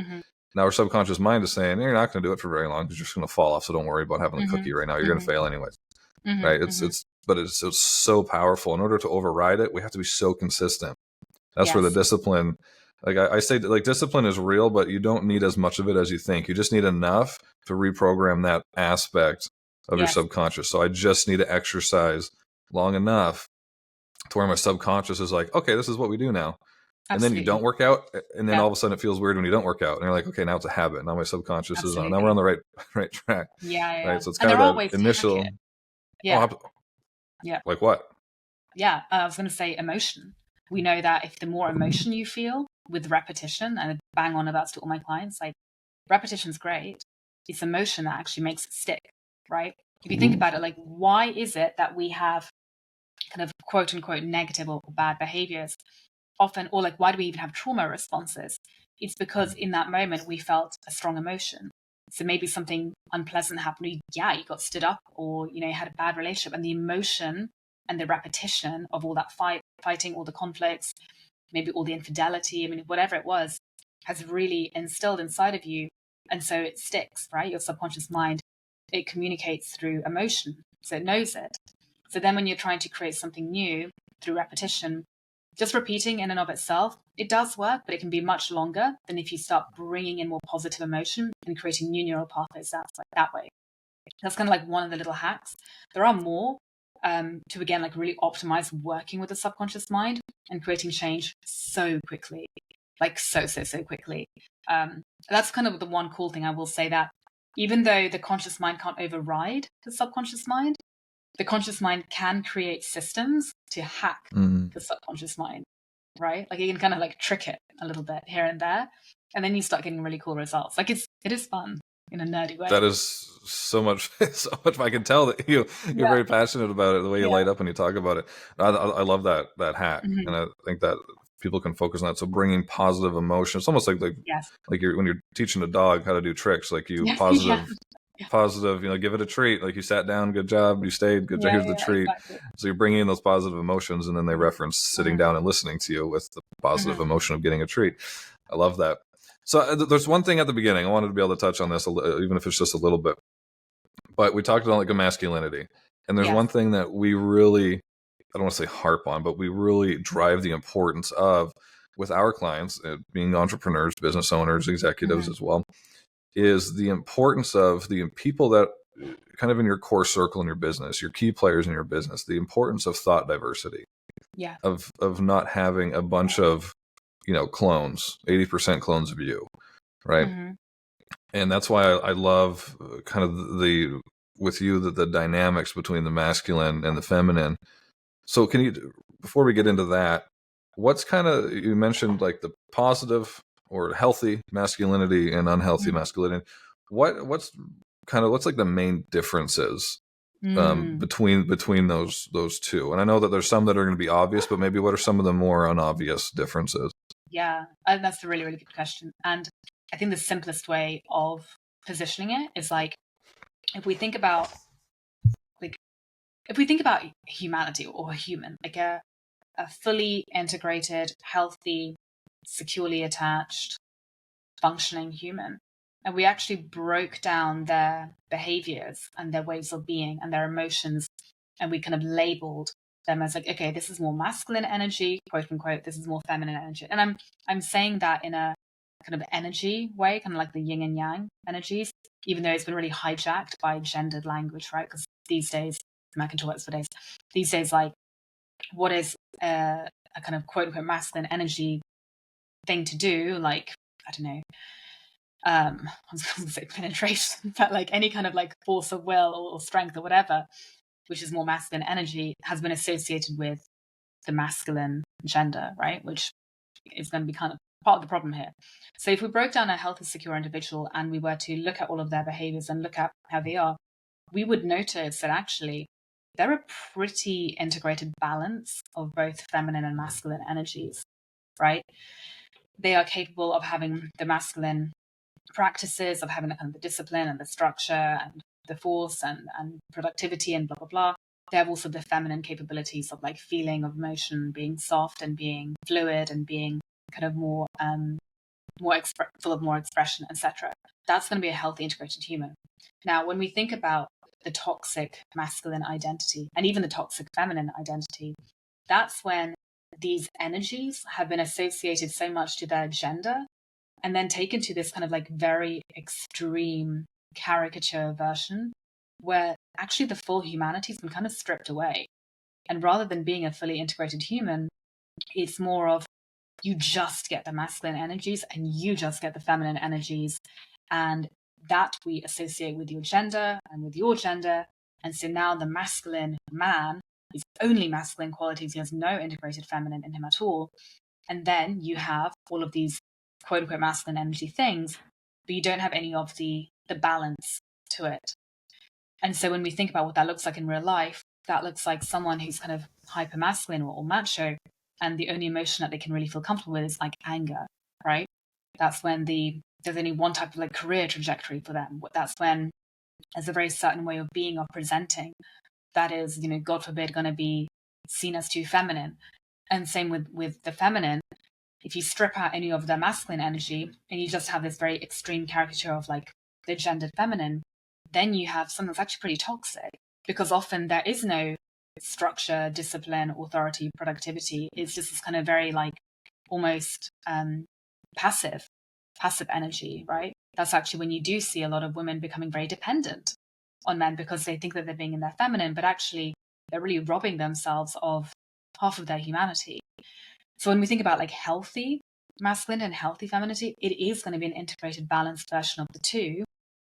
Now our subconscious mind is saying, you're not going to do it for very long because you're just going to fall off. So don't worry about having a cookie right now. You're going to fail anyways. Right. But it's so powerful. In order to override it, we have to be so consistent. That's where the discipline, like I say, like discipline is real, but you don't need as much of it as you think. You just need enough to reprogram that aspect of your subconscious. So I just need to exercise long enough to where my subconscious is like, okay, this is what we do now. And then you don't work out, and then all of a sudden it feels weird when you don't work out, and you're like, okay, now it's a habit. Now my subconscious is on. Now we're on the right track. Right. So it's kind of that initial. Like what? I was going to say emotion. We know that if the more emotion you feel with repetition, and bang on about to all my clients, like repetition's great. It's emotion that actually makes it stick, right? If you think about it, like why is it that we have kind of quote unquote negative or bad behaviors often, or like why do we even have trauma responses? It's because in that moment we felt a strong emotion. So maybe something unpleasant happened. You got stood up, or you had a bad relationship, and the emotion and the repetition of all that fighting, all the conflicts, maybe all the infidelity, whatever it was, has really instilled inside of you. And so it sticks, right? Your subconscious mind, it communicates through emotion. So it knows it. So then when you're trying to create something new through repetition, just repeating in and of itself, it does work, but it can be much longer than if you start bringing in more positive emotion and creating new neural pathways that way. That's kind of like one of the little hacks. There are more to, again, like really optimize working with the subconscious mind and creating change so quickly, like so quickly. That's kind of the one cool thing I will say, that even though the conscious mind can't override the subconscious mind, the conscious mind can create systems to hack the subconscious mind, right? Like you can kind of like trick it a little bit here and there, and then you start getting really cool results. Like it is fun in a nerdy way. That is so much. I can tell that you're very passionate about it. The way you light up when you talk about it. I love that hack, and I think that people can focus on that. So bringing positive emotion. It's almost like when you're teaching a dog how to do tricks. Like positive, give it a treat. Like you sat down, good job. You stayed, good job. Here's the treat. Exactly. So you're bringing in those positive emotions, and then they reference sitting down and listening to you with the positive emotion of getting a treat. I love that. So there's one thing at the beginning I wanted to be able to touch on this, even if it's just a little bit. But we talked about like a masculinity, and there's one thing that we really, I don't want to say harp on, but we really drive the importance of with our clients, being entrepreneurs, business owners, executives as well, is the importance of the people that kind of in your core circle in your business, your key players in your business, the importance of thought diversity, of not having a bunch of clones, 80% clones of you, right? And that's why I love kind of the dynamics between the masculine and the feminine. So can you, before we get into that, what's kind of, you mentioned like the positive or healthy masculinity and unhealthy masculinity. What's like the main differences between those two? And I know that there's some that are going to be obvious, but maybe what are some of the more unobvious differences? Yeah, that's a really, really good question. And I think the simplest way of positioning it is like, if we think about humanity or a human, like a fully integrated, healthy, securely attached, functioning human, and we actually broke down their behaviors and their ways of being and their emotions, and we kind of labeled them as like, okay, this is more masculine energy, quote unquote, this is more feminine energy. And I'm saying that in a kind of energy way, kind of like the yin and yang energies, even though it's been really hijacked by gendered language, right? Because these days, I can talk about this for days, these days, like, what is a kind of quote unquote masculine energy thing to do? Like, I don't know, I was going to say penetration, but like any kind of like force of will or strength or whatever, which is more masculine energy, has been associated with the masculine gender, right? Which is going to be kind of part of the problem here. So if we broke down a healthy, secure individual and we were to look at all of their behaviors and look at how they are, we would notice that actually they're a pretty integrated balance of both feminine and masculine energies, right? They are capable of having the masculine practices, of having the kind of the discipline and the structure and the force and productivity and blah, blah, blah. They have also the feminine capabilities of like feeling, of emotion, being soft and being fluid and being kind of more full of more expression, etc. That's going to be a healthy integrated human. Now, when we think about the toxic masculine identity and even the toxic feminine identity, that's when these energies have been associated so much to their gender and then taken to this kind of like very extreme caricature version where actually the full humanity has been kind of stripped away. And rather than being a fully integrated human, it's more of you just get the masculine energies and you just get the feminine energies. And that we associate with your gender and with your gender. And so now the masculine man is only masculine qualities. He has no integrated feminine in him at all. And then you have all of these quote unquote masculine energy things, but you don't have any of the balance to it. And so when we think about what that looks like in real life, that looks like someone who's kind of hyper masculine or macho, and the only emotion that they can really feel comfortable with is like anger, right? That's when there's only one type of like career trajectory for them. That's when there's a very certain way of being or presenting that is, God forbid, going to be seen as too feminine. And same with the feminine. If you strip out any of the masculine energy and you just have this very extreme caricature of like the gendered feminine, then you have something that's actually pretty toxic, because often there is no structure, discipline, authority, productivity. It's just this kind of very like almost passive energy, right? That's actually when you do see a lot of women becoming very dependent on men because they think that they're being in their feminine, but actually they're really robbing themselves of half of their humanity. So when we think about like healthy masculine and healthy femininity, it is going to be an integrated, balanced version of the two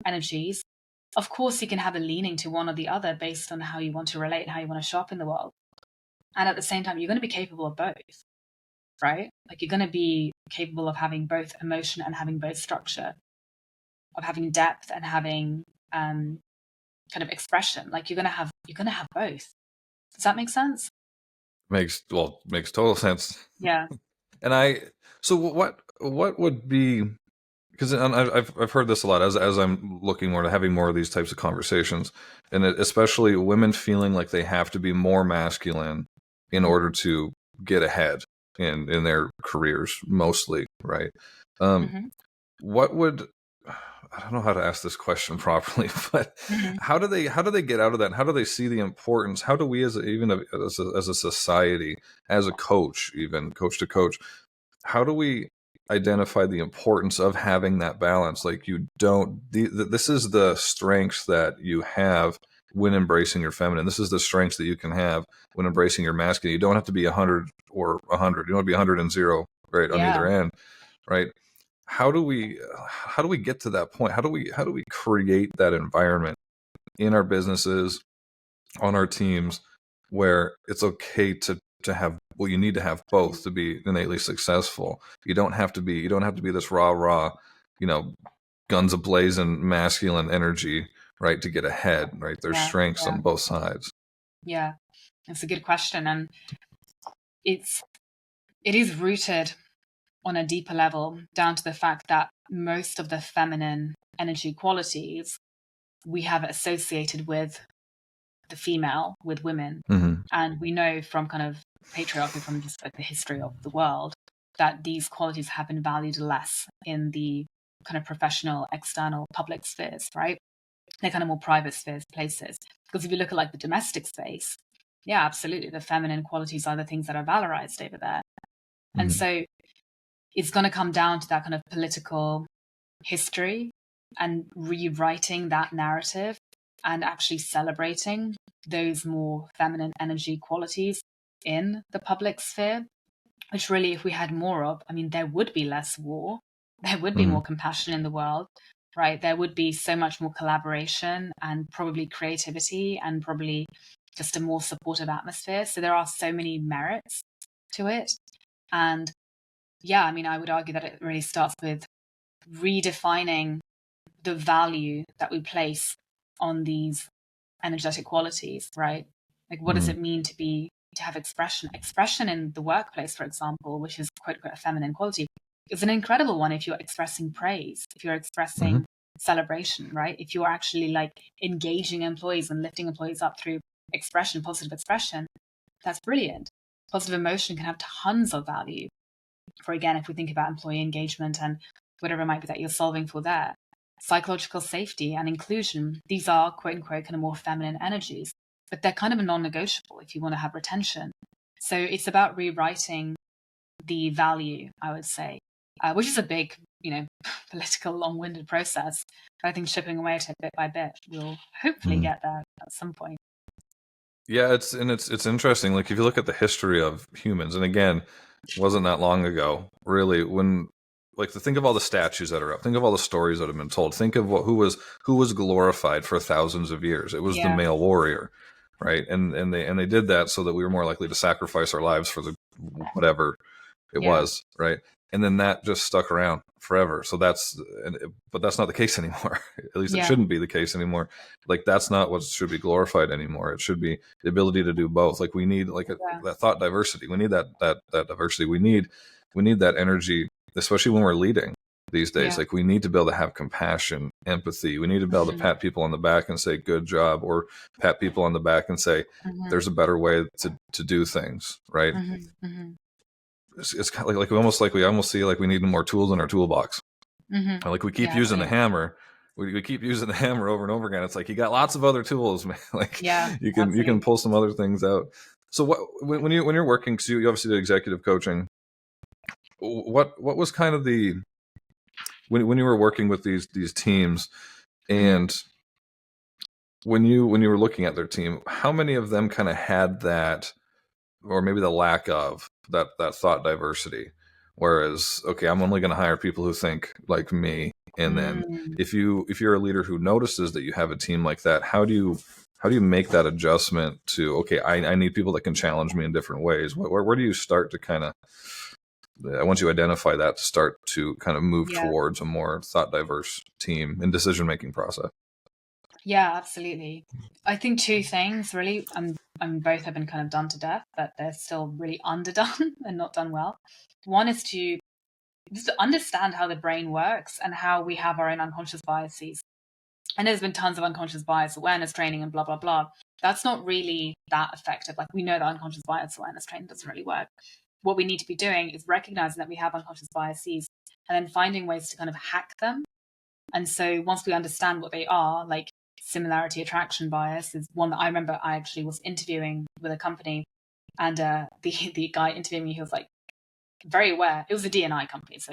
energies. Of course, you can have a leaning to one or the other based on how you want to relate and how you want to show up in the world. And at the same time, you're going to be capable of both, right? Like you're going to be capable of having both emotion and having both structure, of having depth and having kind of expression. Like you're going to have both. Does that make sense? Makes total sense. Yeah. So what would be, because I've heard this a lot as I'm looking more to having more of these types of conversations, and especially women feeling like they have to be more masculine in order to get ahead in their careers, mostly, right? What would, I don't know how to ask this question properly, but how do they get out of that? And how do they see the importance? How do we as a society, as a coach, even coach to coach, how do we identify the importance of having that balance? Like this is the strengths that you have when embracing your feminine. This is the strengths that you can have when embracing your masculine. You don't have to be 100 or 100. You don't have to be 100 and 0, right? On either end, right? How do we get to that point? How do we create that environment in our businesses, on our teams, where it's okay to have, well, you need to have both to be innately successful. You don't have to be this raw, guns ablazing masculine energy, right, to get ahead, right? There's strengths on both sides. Yeah, that's a good question. And it is rooted on a deeper level down to the fact that most of the feminine energy qualities we have associated with the female, with women. And we know from kind of patriarchy, from just like the history of the world, that these qualities have been valued less in the kind of professional, external, public spheres, right? They're kind of more private spheres, places. Because if you look at like the domestic space, yeah, absolutely, the feminine qualities are the things that are valorized over there. And so it's going to come down to that kind of political history and rewriting that narrative and actually celebrating those more feminine energy qualities in the public sphere, which really, if we had more of, I mean, there would be less war, there would be more compassion in the world, right? There would be so much more collaboration and probably creativity and probably just a more supportive atmosphere. So there are so many merits to it. And yeah, I mean, I would argue that it really starts with redefining the value that we place on these energetic qualities, right? Like, what does it mean to have expression in the workplace, for example, which is quite a feminine quality, is an incredible one if you're expressing praise, if you're expressing celebration, right? If you're actually like engaging employees and lifting employees up through expression, positive expression, that's brilliant. Positive emotion can have tons of value again, if we think about employee engagement and whatever it might be that you're solving for there, psychological safety and inclusion, these are quote unquote kind of more feminine energies, but they're kind of a non-negotiable if you want to have retention. So it's about rewriting the value, I would say, which is a big, political, long-winded process. But I think chipping away at it bit by bit, we'll hopefully get there at some point. Yeah, it's interesting. Like if you look at the history of humans, and again, it wasn't that long ago, really, when to think of all the statues that are up, think of all the stories that have been told, think of who was glorified for thousands of years. It was the male warrior, right? And they did that so that we were more likely to sacrifice our lives for the whatever it was, right? And then that just stuck around forever. So but that's not the case anymore. At least it shouldn't be the case anymore. Like that's not what should be glorified anymore. It should be the ability to do both. Like we need that thought diversity. We need that diversity. We need that energy, especially when we're leading these days. Like we need to be able to have compassion, empathy. We need to be able to pat people on the back and say, good job, or pat people on the back and say, there's a better way to do things. Right. It's kind of we almost see like we need more tools in our toolbox. Like we keep using the hammer. We keep using the hammer over and over again. It's like you got lots of other tools, man. Like you can pull some other things out. So when you're working, because you obviously did executive coaching, what was kind of the when you were working with these teams, and when you were looking at their team, how many of them kind of had that, or maybe the lack of that thought diversity? Whereas, okay, I'm only going to hire people who think like me. And then if you're a leader who notices that you have a team like that, how do you make that adjustment to, okay, I need people that can challenge me in different ways? Where do you start to kind of, once you identify that, to start to kind of move towards a more thought diverse team and decision-making process? Yeah, absolutely. I think two things really, both have been kind of done to death, but they're still really underdone and not done well. One is to just understand how the brain works and how we have our own unconscious biases. And there's been tons of unconscious bias awareness training and blah, blah, blah. That's not really that effective. Like we know that unconscious bias awareness training doesn't really work. What we need to be doing is recognizing that we have unconscious biases and then finding ways to kind of hack them. And so once we understand what they are, like similarity attraction bias is one that I remember I actually was interviewing with a company, and the guy interviewing me, he was like very aware. It was a D&I company, so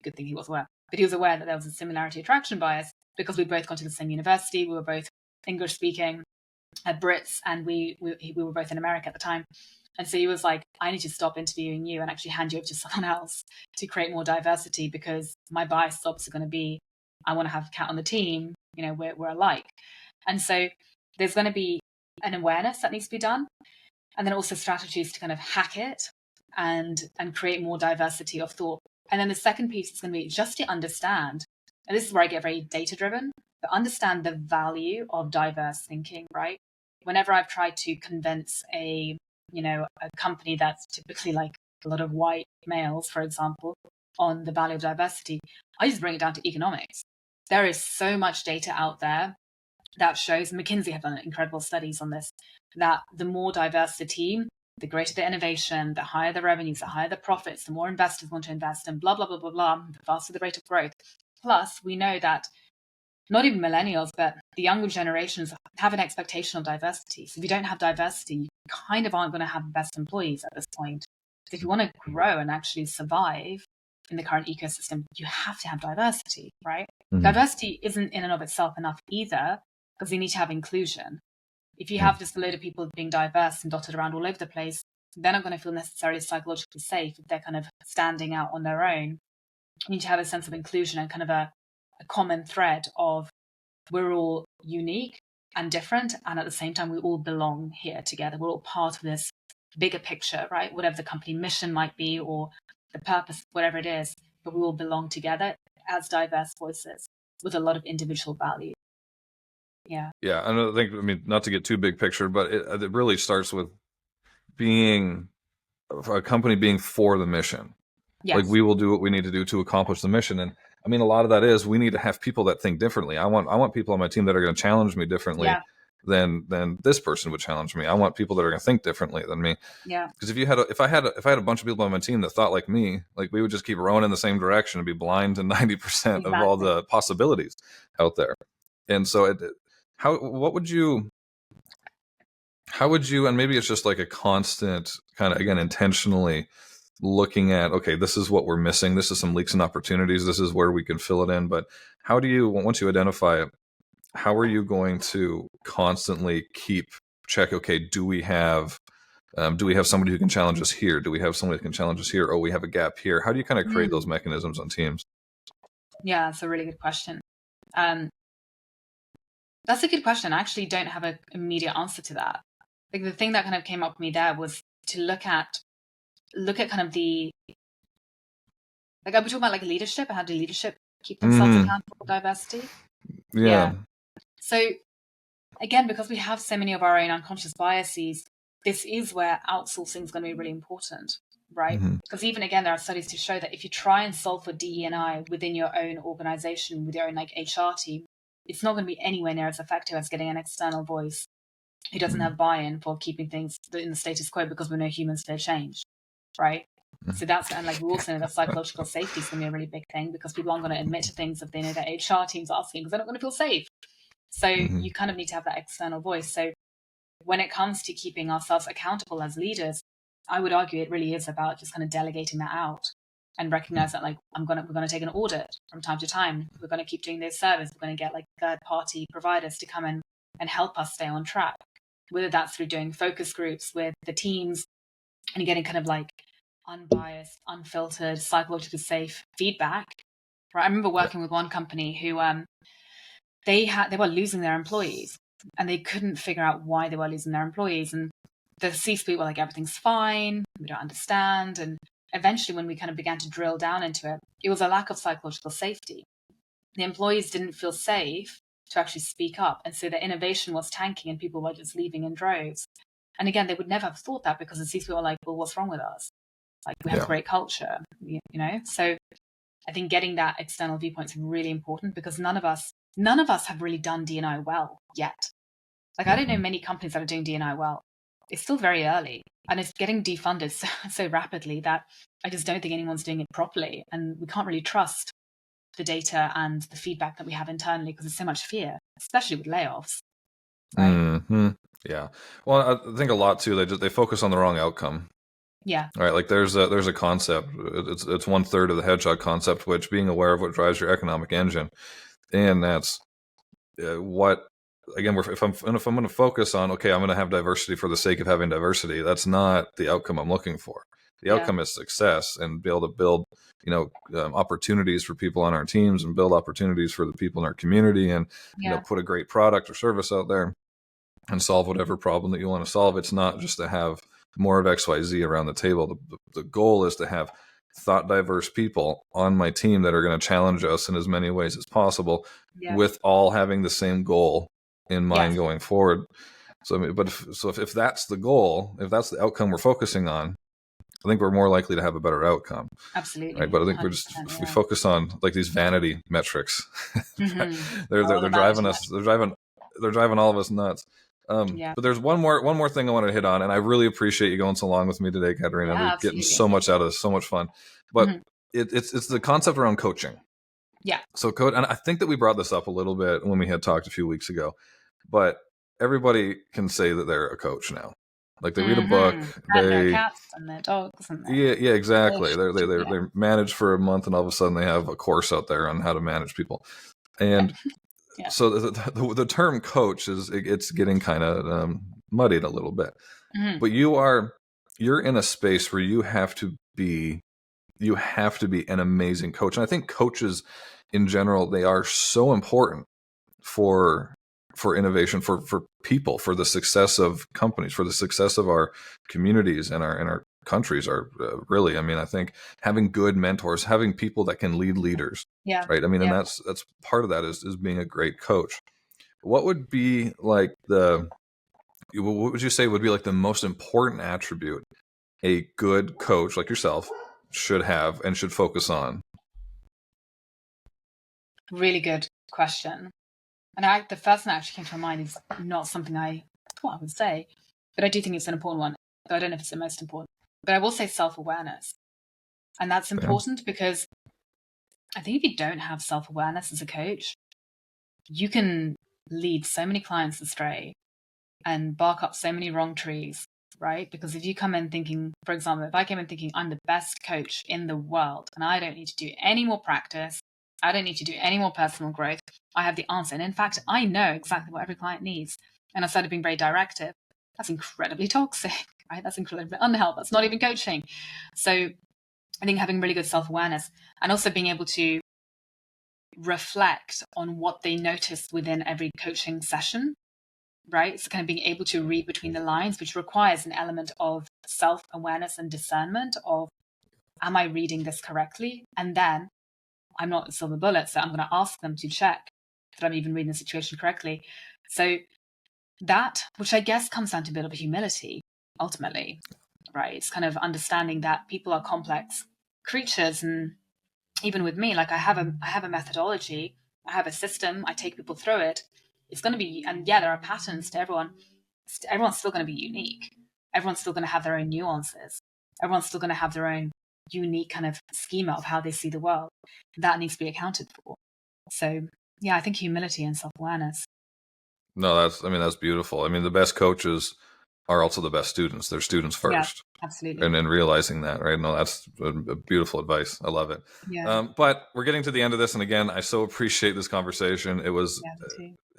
good thing he was aware. But he was aware that there was a similarity attraction bias because we'd both gone to the same university. We were both English speaking Brits, and we were both in America at the time. And so he was like, I need to stop interviewing you and actually hand you over to someone else to create more diversity, because my bias is obviously going to be, I want to have a cat on the team, we're alike. And so there's going to be an awareness that needs to be done. And then also strategies to kind of hack it and create more diversity of thought. And then the second piece is going to be just to understand, and this is where I get very data driven, but understand the value of diverse thinking, right? Whenever I've tried to convince a company that's typically like a lot of white males, for example, on the value of diversity, I just bring it down to economics. There is so much data out there that shows, McKinsey have done incredible studies on this, that the more diverse the team, the greater the innovation, the higher the revenues, the higher the profits, the more investors want to invest, and blah, blah, blah, blah, blah, the faster the rate of growth. Plus, we know that not even millennials, but the younger generations have an expectation of diversity. So if you don't have diversity, you kind of aren't going to have the best employees at this point. So if you want to grow and actually survive in the current ecosystem, you have to have diversity, right? Mm-hmm. Diversity isn't in and of itself enough either, because you need to have inclusion. If you have just a load of people being diverse and dotted around all over the place, they're not going to feel necessarily psychologically safe if they're kind of standing out on their own. You need to have a sense of inclusion and kind of a common thread of we're all unique and different, and at the same time we all belong here together. We're all part of this bigger picture, right? Whatever the company mission might be or the purpose, whatever it is, but we all belong together as diverse voices with a lot of individual value. Yeah. Yeah, I think, not to get too big picture, but it really starts with being a company being for the mission. Yes. Like we will do what we need to do to accomplish the mission. And a lot of that is we need to have people that think differently. I want people on my team that are going to challenge me differently. Yeah. than this person would challenge me. I want people that are going to think differently than me. Yeah. Because if I had a bunch of people on my team that thought like me, like we would just keep rowing in the same direction and be blind to 90% of all the possibilities out there. And so how would you, and maybe it's just like a constant kind of, again, intentionally looking at, okay, this is what we're missing. This is some leaks and opportunities. This is where we can fill it in. But how do you, once you identify it, how are you going to constantly check, okay, do we have somebody who can challenge us here? Do we have somebody who can challenge us here? Oh, we have a gap here. How do you kind of create those mechanisms on teams? Yeah, that's a really good question. That's a good question. I actually don't have an immediate answer to that. Like the thing that kind of came up for me there was to look at kind of the, like, are we talking about like leadership and how do leadership keep themselves accountable for diversity? Yeah. So again, because we have so many of our own unconscious biases, this is where outsourcing is going to be really important, right? Because even again, there are studies to show that if you try and solve for DE&I within your own organization, with your own like HR team, it's not going to be anywhere near as effective as getting an external voice who doesn't have buy-in for keeping things in the status quo, because we know humans fear change, right? So that's, and like we also know that psychological safety is going to be a really big thing, because people aren't going to admit to things if they know that HR team's asking, because they're not going to feel safe. So you kind of need to have that external voice. So when it comes to keeping ourselves accountable as leaders, I would argue it really is about just kind of delegating that out and recognize that, like, we're going to take an audit from time to time. We're going to keep doing this service. We're going to get like third-party providers to come in and help us stay on track, whether that's through doing focus groups with the teams and getting kind of like unbiased, unfiltered, psychologically safe feedback. Right? I remember working with one company who they were losing their employees, and they couldn't figure out why they were losing their employees. And the C-suite were like, everything's fine, we don't understand. And eventually, when we kind of began to drill down into it, it was a lack of psychological safety. The employees didn't feel safe to actually speak up. And so the innovation was tanking and people were just leaving in droves. And again, they would never have thought that, because the C-suite were like, well, what's wrong with us? Like, we have a great culture, you know? So I think getting that external viewpoint is really important, because none of us have really done D&I well yet. Like, I don't know many companies that are doing D&I well. It's still very early, and it's getting defunded so rapidly that I just don't think anyone's doing it properly. And we can't really trust the data and the feedback that we have internally, because there's so much fear, especially with layoffs. Right? Yeah. Well, I think a lot too, they focus on the wrong outcome. Yeah. Right. Like there's a concept. It's 1/3 of the hedgehog concept, which being aware of what drives your economic engine, and that's what. Again, if I'm going to focus on, okay, I'm going to have diversity for the sake of having diversity, that's not the outcome I'm looking for. The outcome is success, and be able to build, opportunities for people on our teams, and build opportunities for the people in our community, and put a great product or service out there and solve whatever problem that you want to solve. It's not just to have more of XYZ around the table. The goal is to have thought diverse people on my team that are going to challenge us in as many ways as possible, with all having the same goal in mind going forward. So, if that's the goal, if that's the outcome we're focusing on, I think we're more likely to have a better outcome. Absolutely. Right? But I think we focus on like these vanity metrics. They're driving us. They're driving all of us nuts. But there's one more thing I want to hit on, and I really appreciate you going so long with me today, Katarina. We're getting so much out of this, so much fun. But it's the concept around coaching. Yeah. So and I think that we brought this up a little bit when we had talked a few weeks ago, but everybody can say that they're a coach now. Like they read a book, and their cats and their dogs, and yeah, exactly. They manage for a month, and all of a sudden they have a course out there on how to manage people. And so the term coach it's getting kind of muddied a little bit. But you're in a space where you have to be an amazing coach. And I think coaches in general, they are so important for innovation, for people, for the success of companies, for the success of our communities and our countries. Are really, I mean, I think having good mentors, having people that can lead leaders, right? I mean, and that's part of that is being a great coach. What would be like what would you say would be like the most important attribute a good coach like yourself should have and should focus on? Really good question. And the first one that actually came to my mind is not something I thought I would say, but I do think it's an important one. Though I don't know if it's the most important. But I will say self-awareness. And that's important because I think if you don't have self-awareness as a coach, you can lead so many clients astray and bark up so many wrong trees, right? Because if you come in thinking, for example, if I came in thinking I'm the best coach in the world and I don't need to do any more practice, I don't need to do any more personal growth, I have the answer. And in fact, I know exactly what every client needs. And I started being very directive. That's incredibly toxic, right? That's incredibly unhealthy. That's not even coaching. So I think having really good self-awareness and also being able to reflect on what they notice within every coaching session, right? So kind of being able to read between the lines, which requires an element of self-awareness and discernment of, am I reading this correctly? And then I'm not a silver bullet, so I'm going to ask them to check that I'm even reading the situation correctly. So that, which I guess comes down to a bit of humility, ultimately, right? It's kind of understanding that people are complex creatures, and even with me, like I have a methodology, I have a system, I take people through it. It's going to be, and yeah, there are patterns to everyone. Everyone's still going to be unique. Everyone's still going to have their own nuances. Everyone's still going to have their own unique kind of schema of how they see the world. That needs to be accounted for. So yeah, I think humility and self-awareness. No, that's beautiful. I mean, the best coaches are also the best students. They're students first. Yeah, absolutely. And then realizing that, right? No, that's a beautiful advice. I love it. Yeah. But we're getting to the end of this. And again, I so appreciate this conversation. It was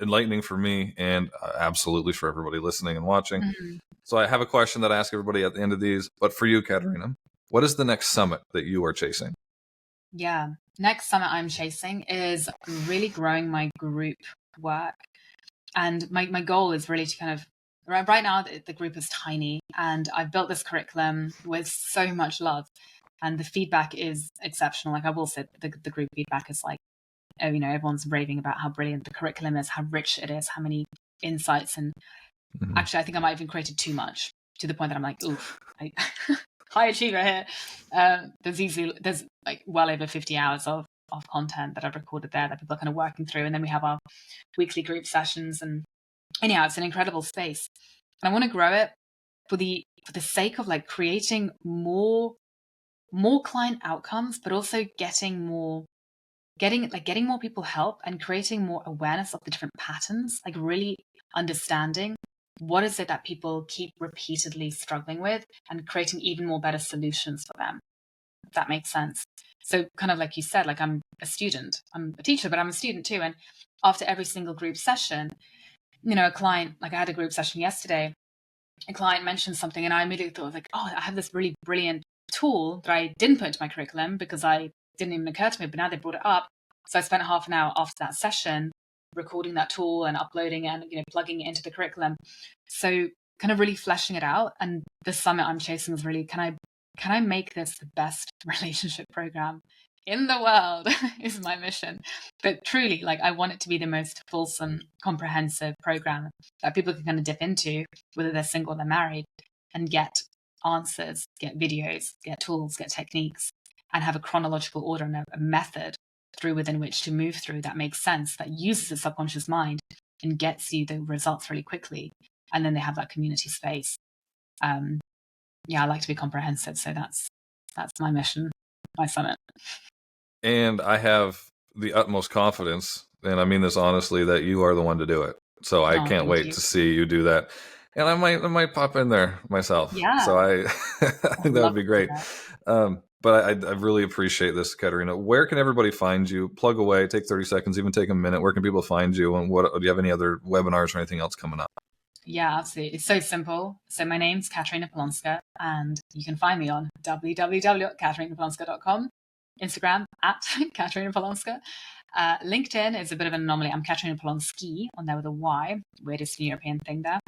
enlightening for me and absolutely for everybody listening and watching. Mm-hmm. So I have a question that I ask everybody at the end of these. But for you, Katarina, what is the next summit that you are chasing? Yeah. Next summit I'm chasing is really growing my group work. And my goal is really to kind of, right now the group is tiny and I've built this curriculum with so much love and the feedback is exceptional. Like I will say the group feedback is like, oh, you know, everyone's raving about how brilliant the curriculum is, how rich it is, how many insights. And actually I think I might have even created too much to the point that I'm like, oof, high achiever here. There's like well over 50 hours of content that I've recorded there that people are kind of working through. And then we have our weekly group sessions. And anyhow, it's an incredible space. And I want to grow it for the sake of like creating more client outcomes, but also getting more people help and creating more awareness of the different patterns, like really understanding what is it that people keep repeatedly struggling with and creating even more better solutions for them, if that makes sense. So kind of like you said, like I'm a student, I'm a teacher, but I'm a student too. And after every single group session, you know, a client, like I had a group session yesterday, a client mentioned something and I immediately thought like, oh, I have this really brilliant tool that I didn't put into my curriculum because I didn't even occur to me, but now they brought it up. So I spent half an hour after that session recording that tool and uploading and, you know, plugging it into the curriculum. So kind of really fleshing it out. And the summit I'm chasing is really, can I make this the best relationship program in the world is my mission. But truly, like I want it to be the most fulsome, comprehensive program that people can kind of dip into, whether they're single or they're married, and get answers, get videos, get tools, get techniques, and have a chronological order and a method through within which to move through that makes sense, that uses the subconscious mind and gets you the results really quickly. And then they have that community space. Yeah, I like to be comprehensive. So that's my mission, my summit. And I have the utmost confidence, and I mean this honestly, that you are the one to do it. So I can't wait to see you do that. And I might pop in there myself. Yeah. So I think that would be great. But I really appreciate this, Katarina. Where can everybody find you? Plug away, take 30 seconds, even take a minute. Where can people find you? And do you have any other webinars or anything else coming up? Yeah, absolutely. It's so simple. So my name's Katarina Polonska, and you can find me on www.katarinapolonska.com, Instagram at Katarina Polonska. LinkedIn is a bit of an anomaly. I'm Katarina Polonski on there with a Y, weirdest European thing there.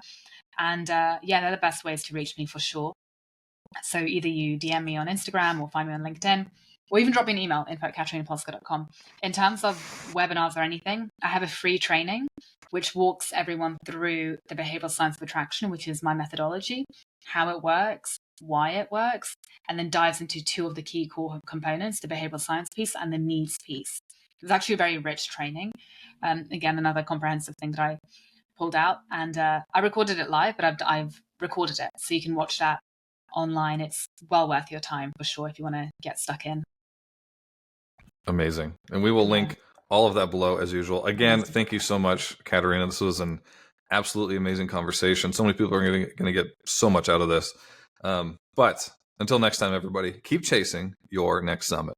And yeah, they're the best ways to reach me for sure. So either you DM me on Instagram or find me on LinkedIn, or even drop me an email, info@katarinapolonska.com. In terms of webinars or anything, I have a free training which walks everyone through the behavioral science of attraction, which is my methodology, how it works, why it works, and then dives into two of the key core components, the behavioral science piece and the needs piece. It's actually a very rich training. Again, another comprehensive thing that I pulled out, and I recorded it live, but I've recorded it, so you can watch that online. It's well worth your time for sure if you want to get stuck in. Amazing. And we will link all of that below as usual. Again, thank you so much, Katarina. This was an absolutely amazing conversation. So many people are going to get so much out of this. But until next time, everybody, keep chasing your next summit.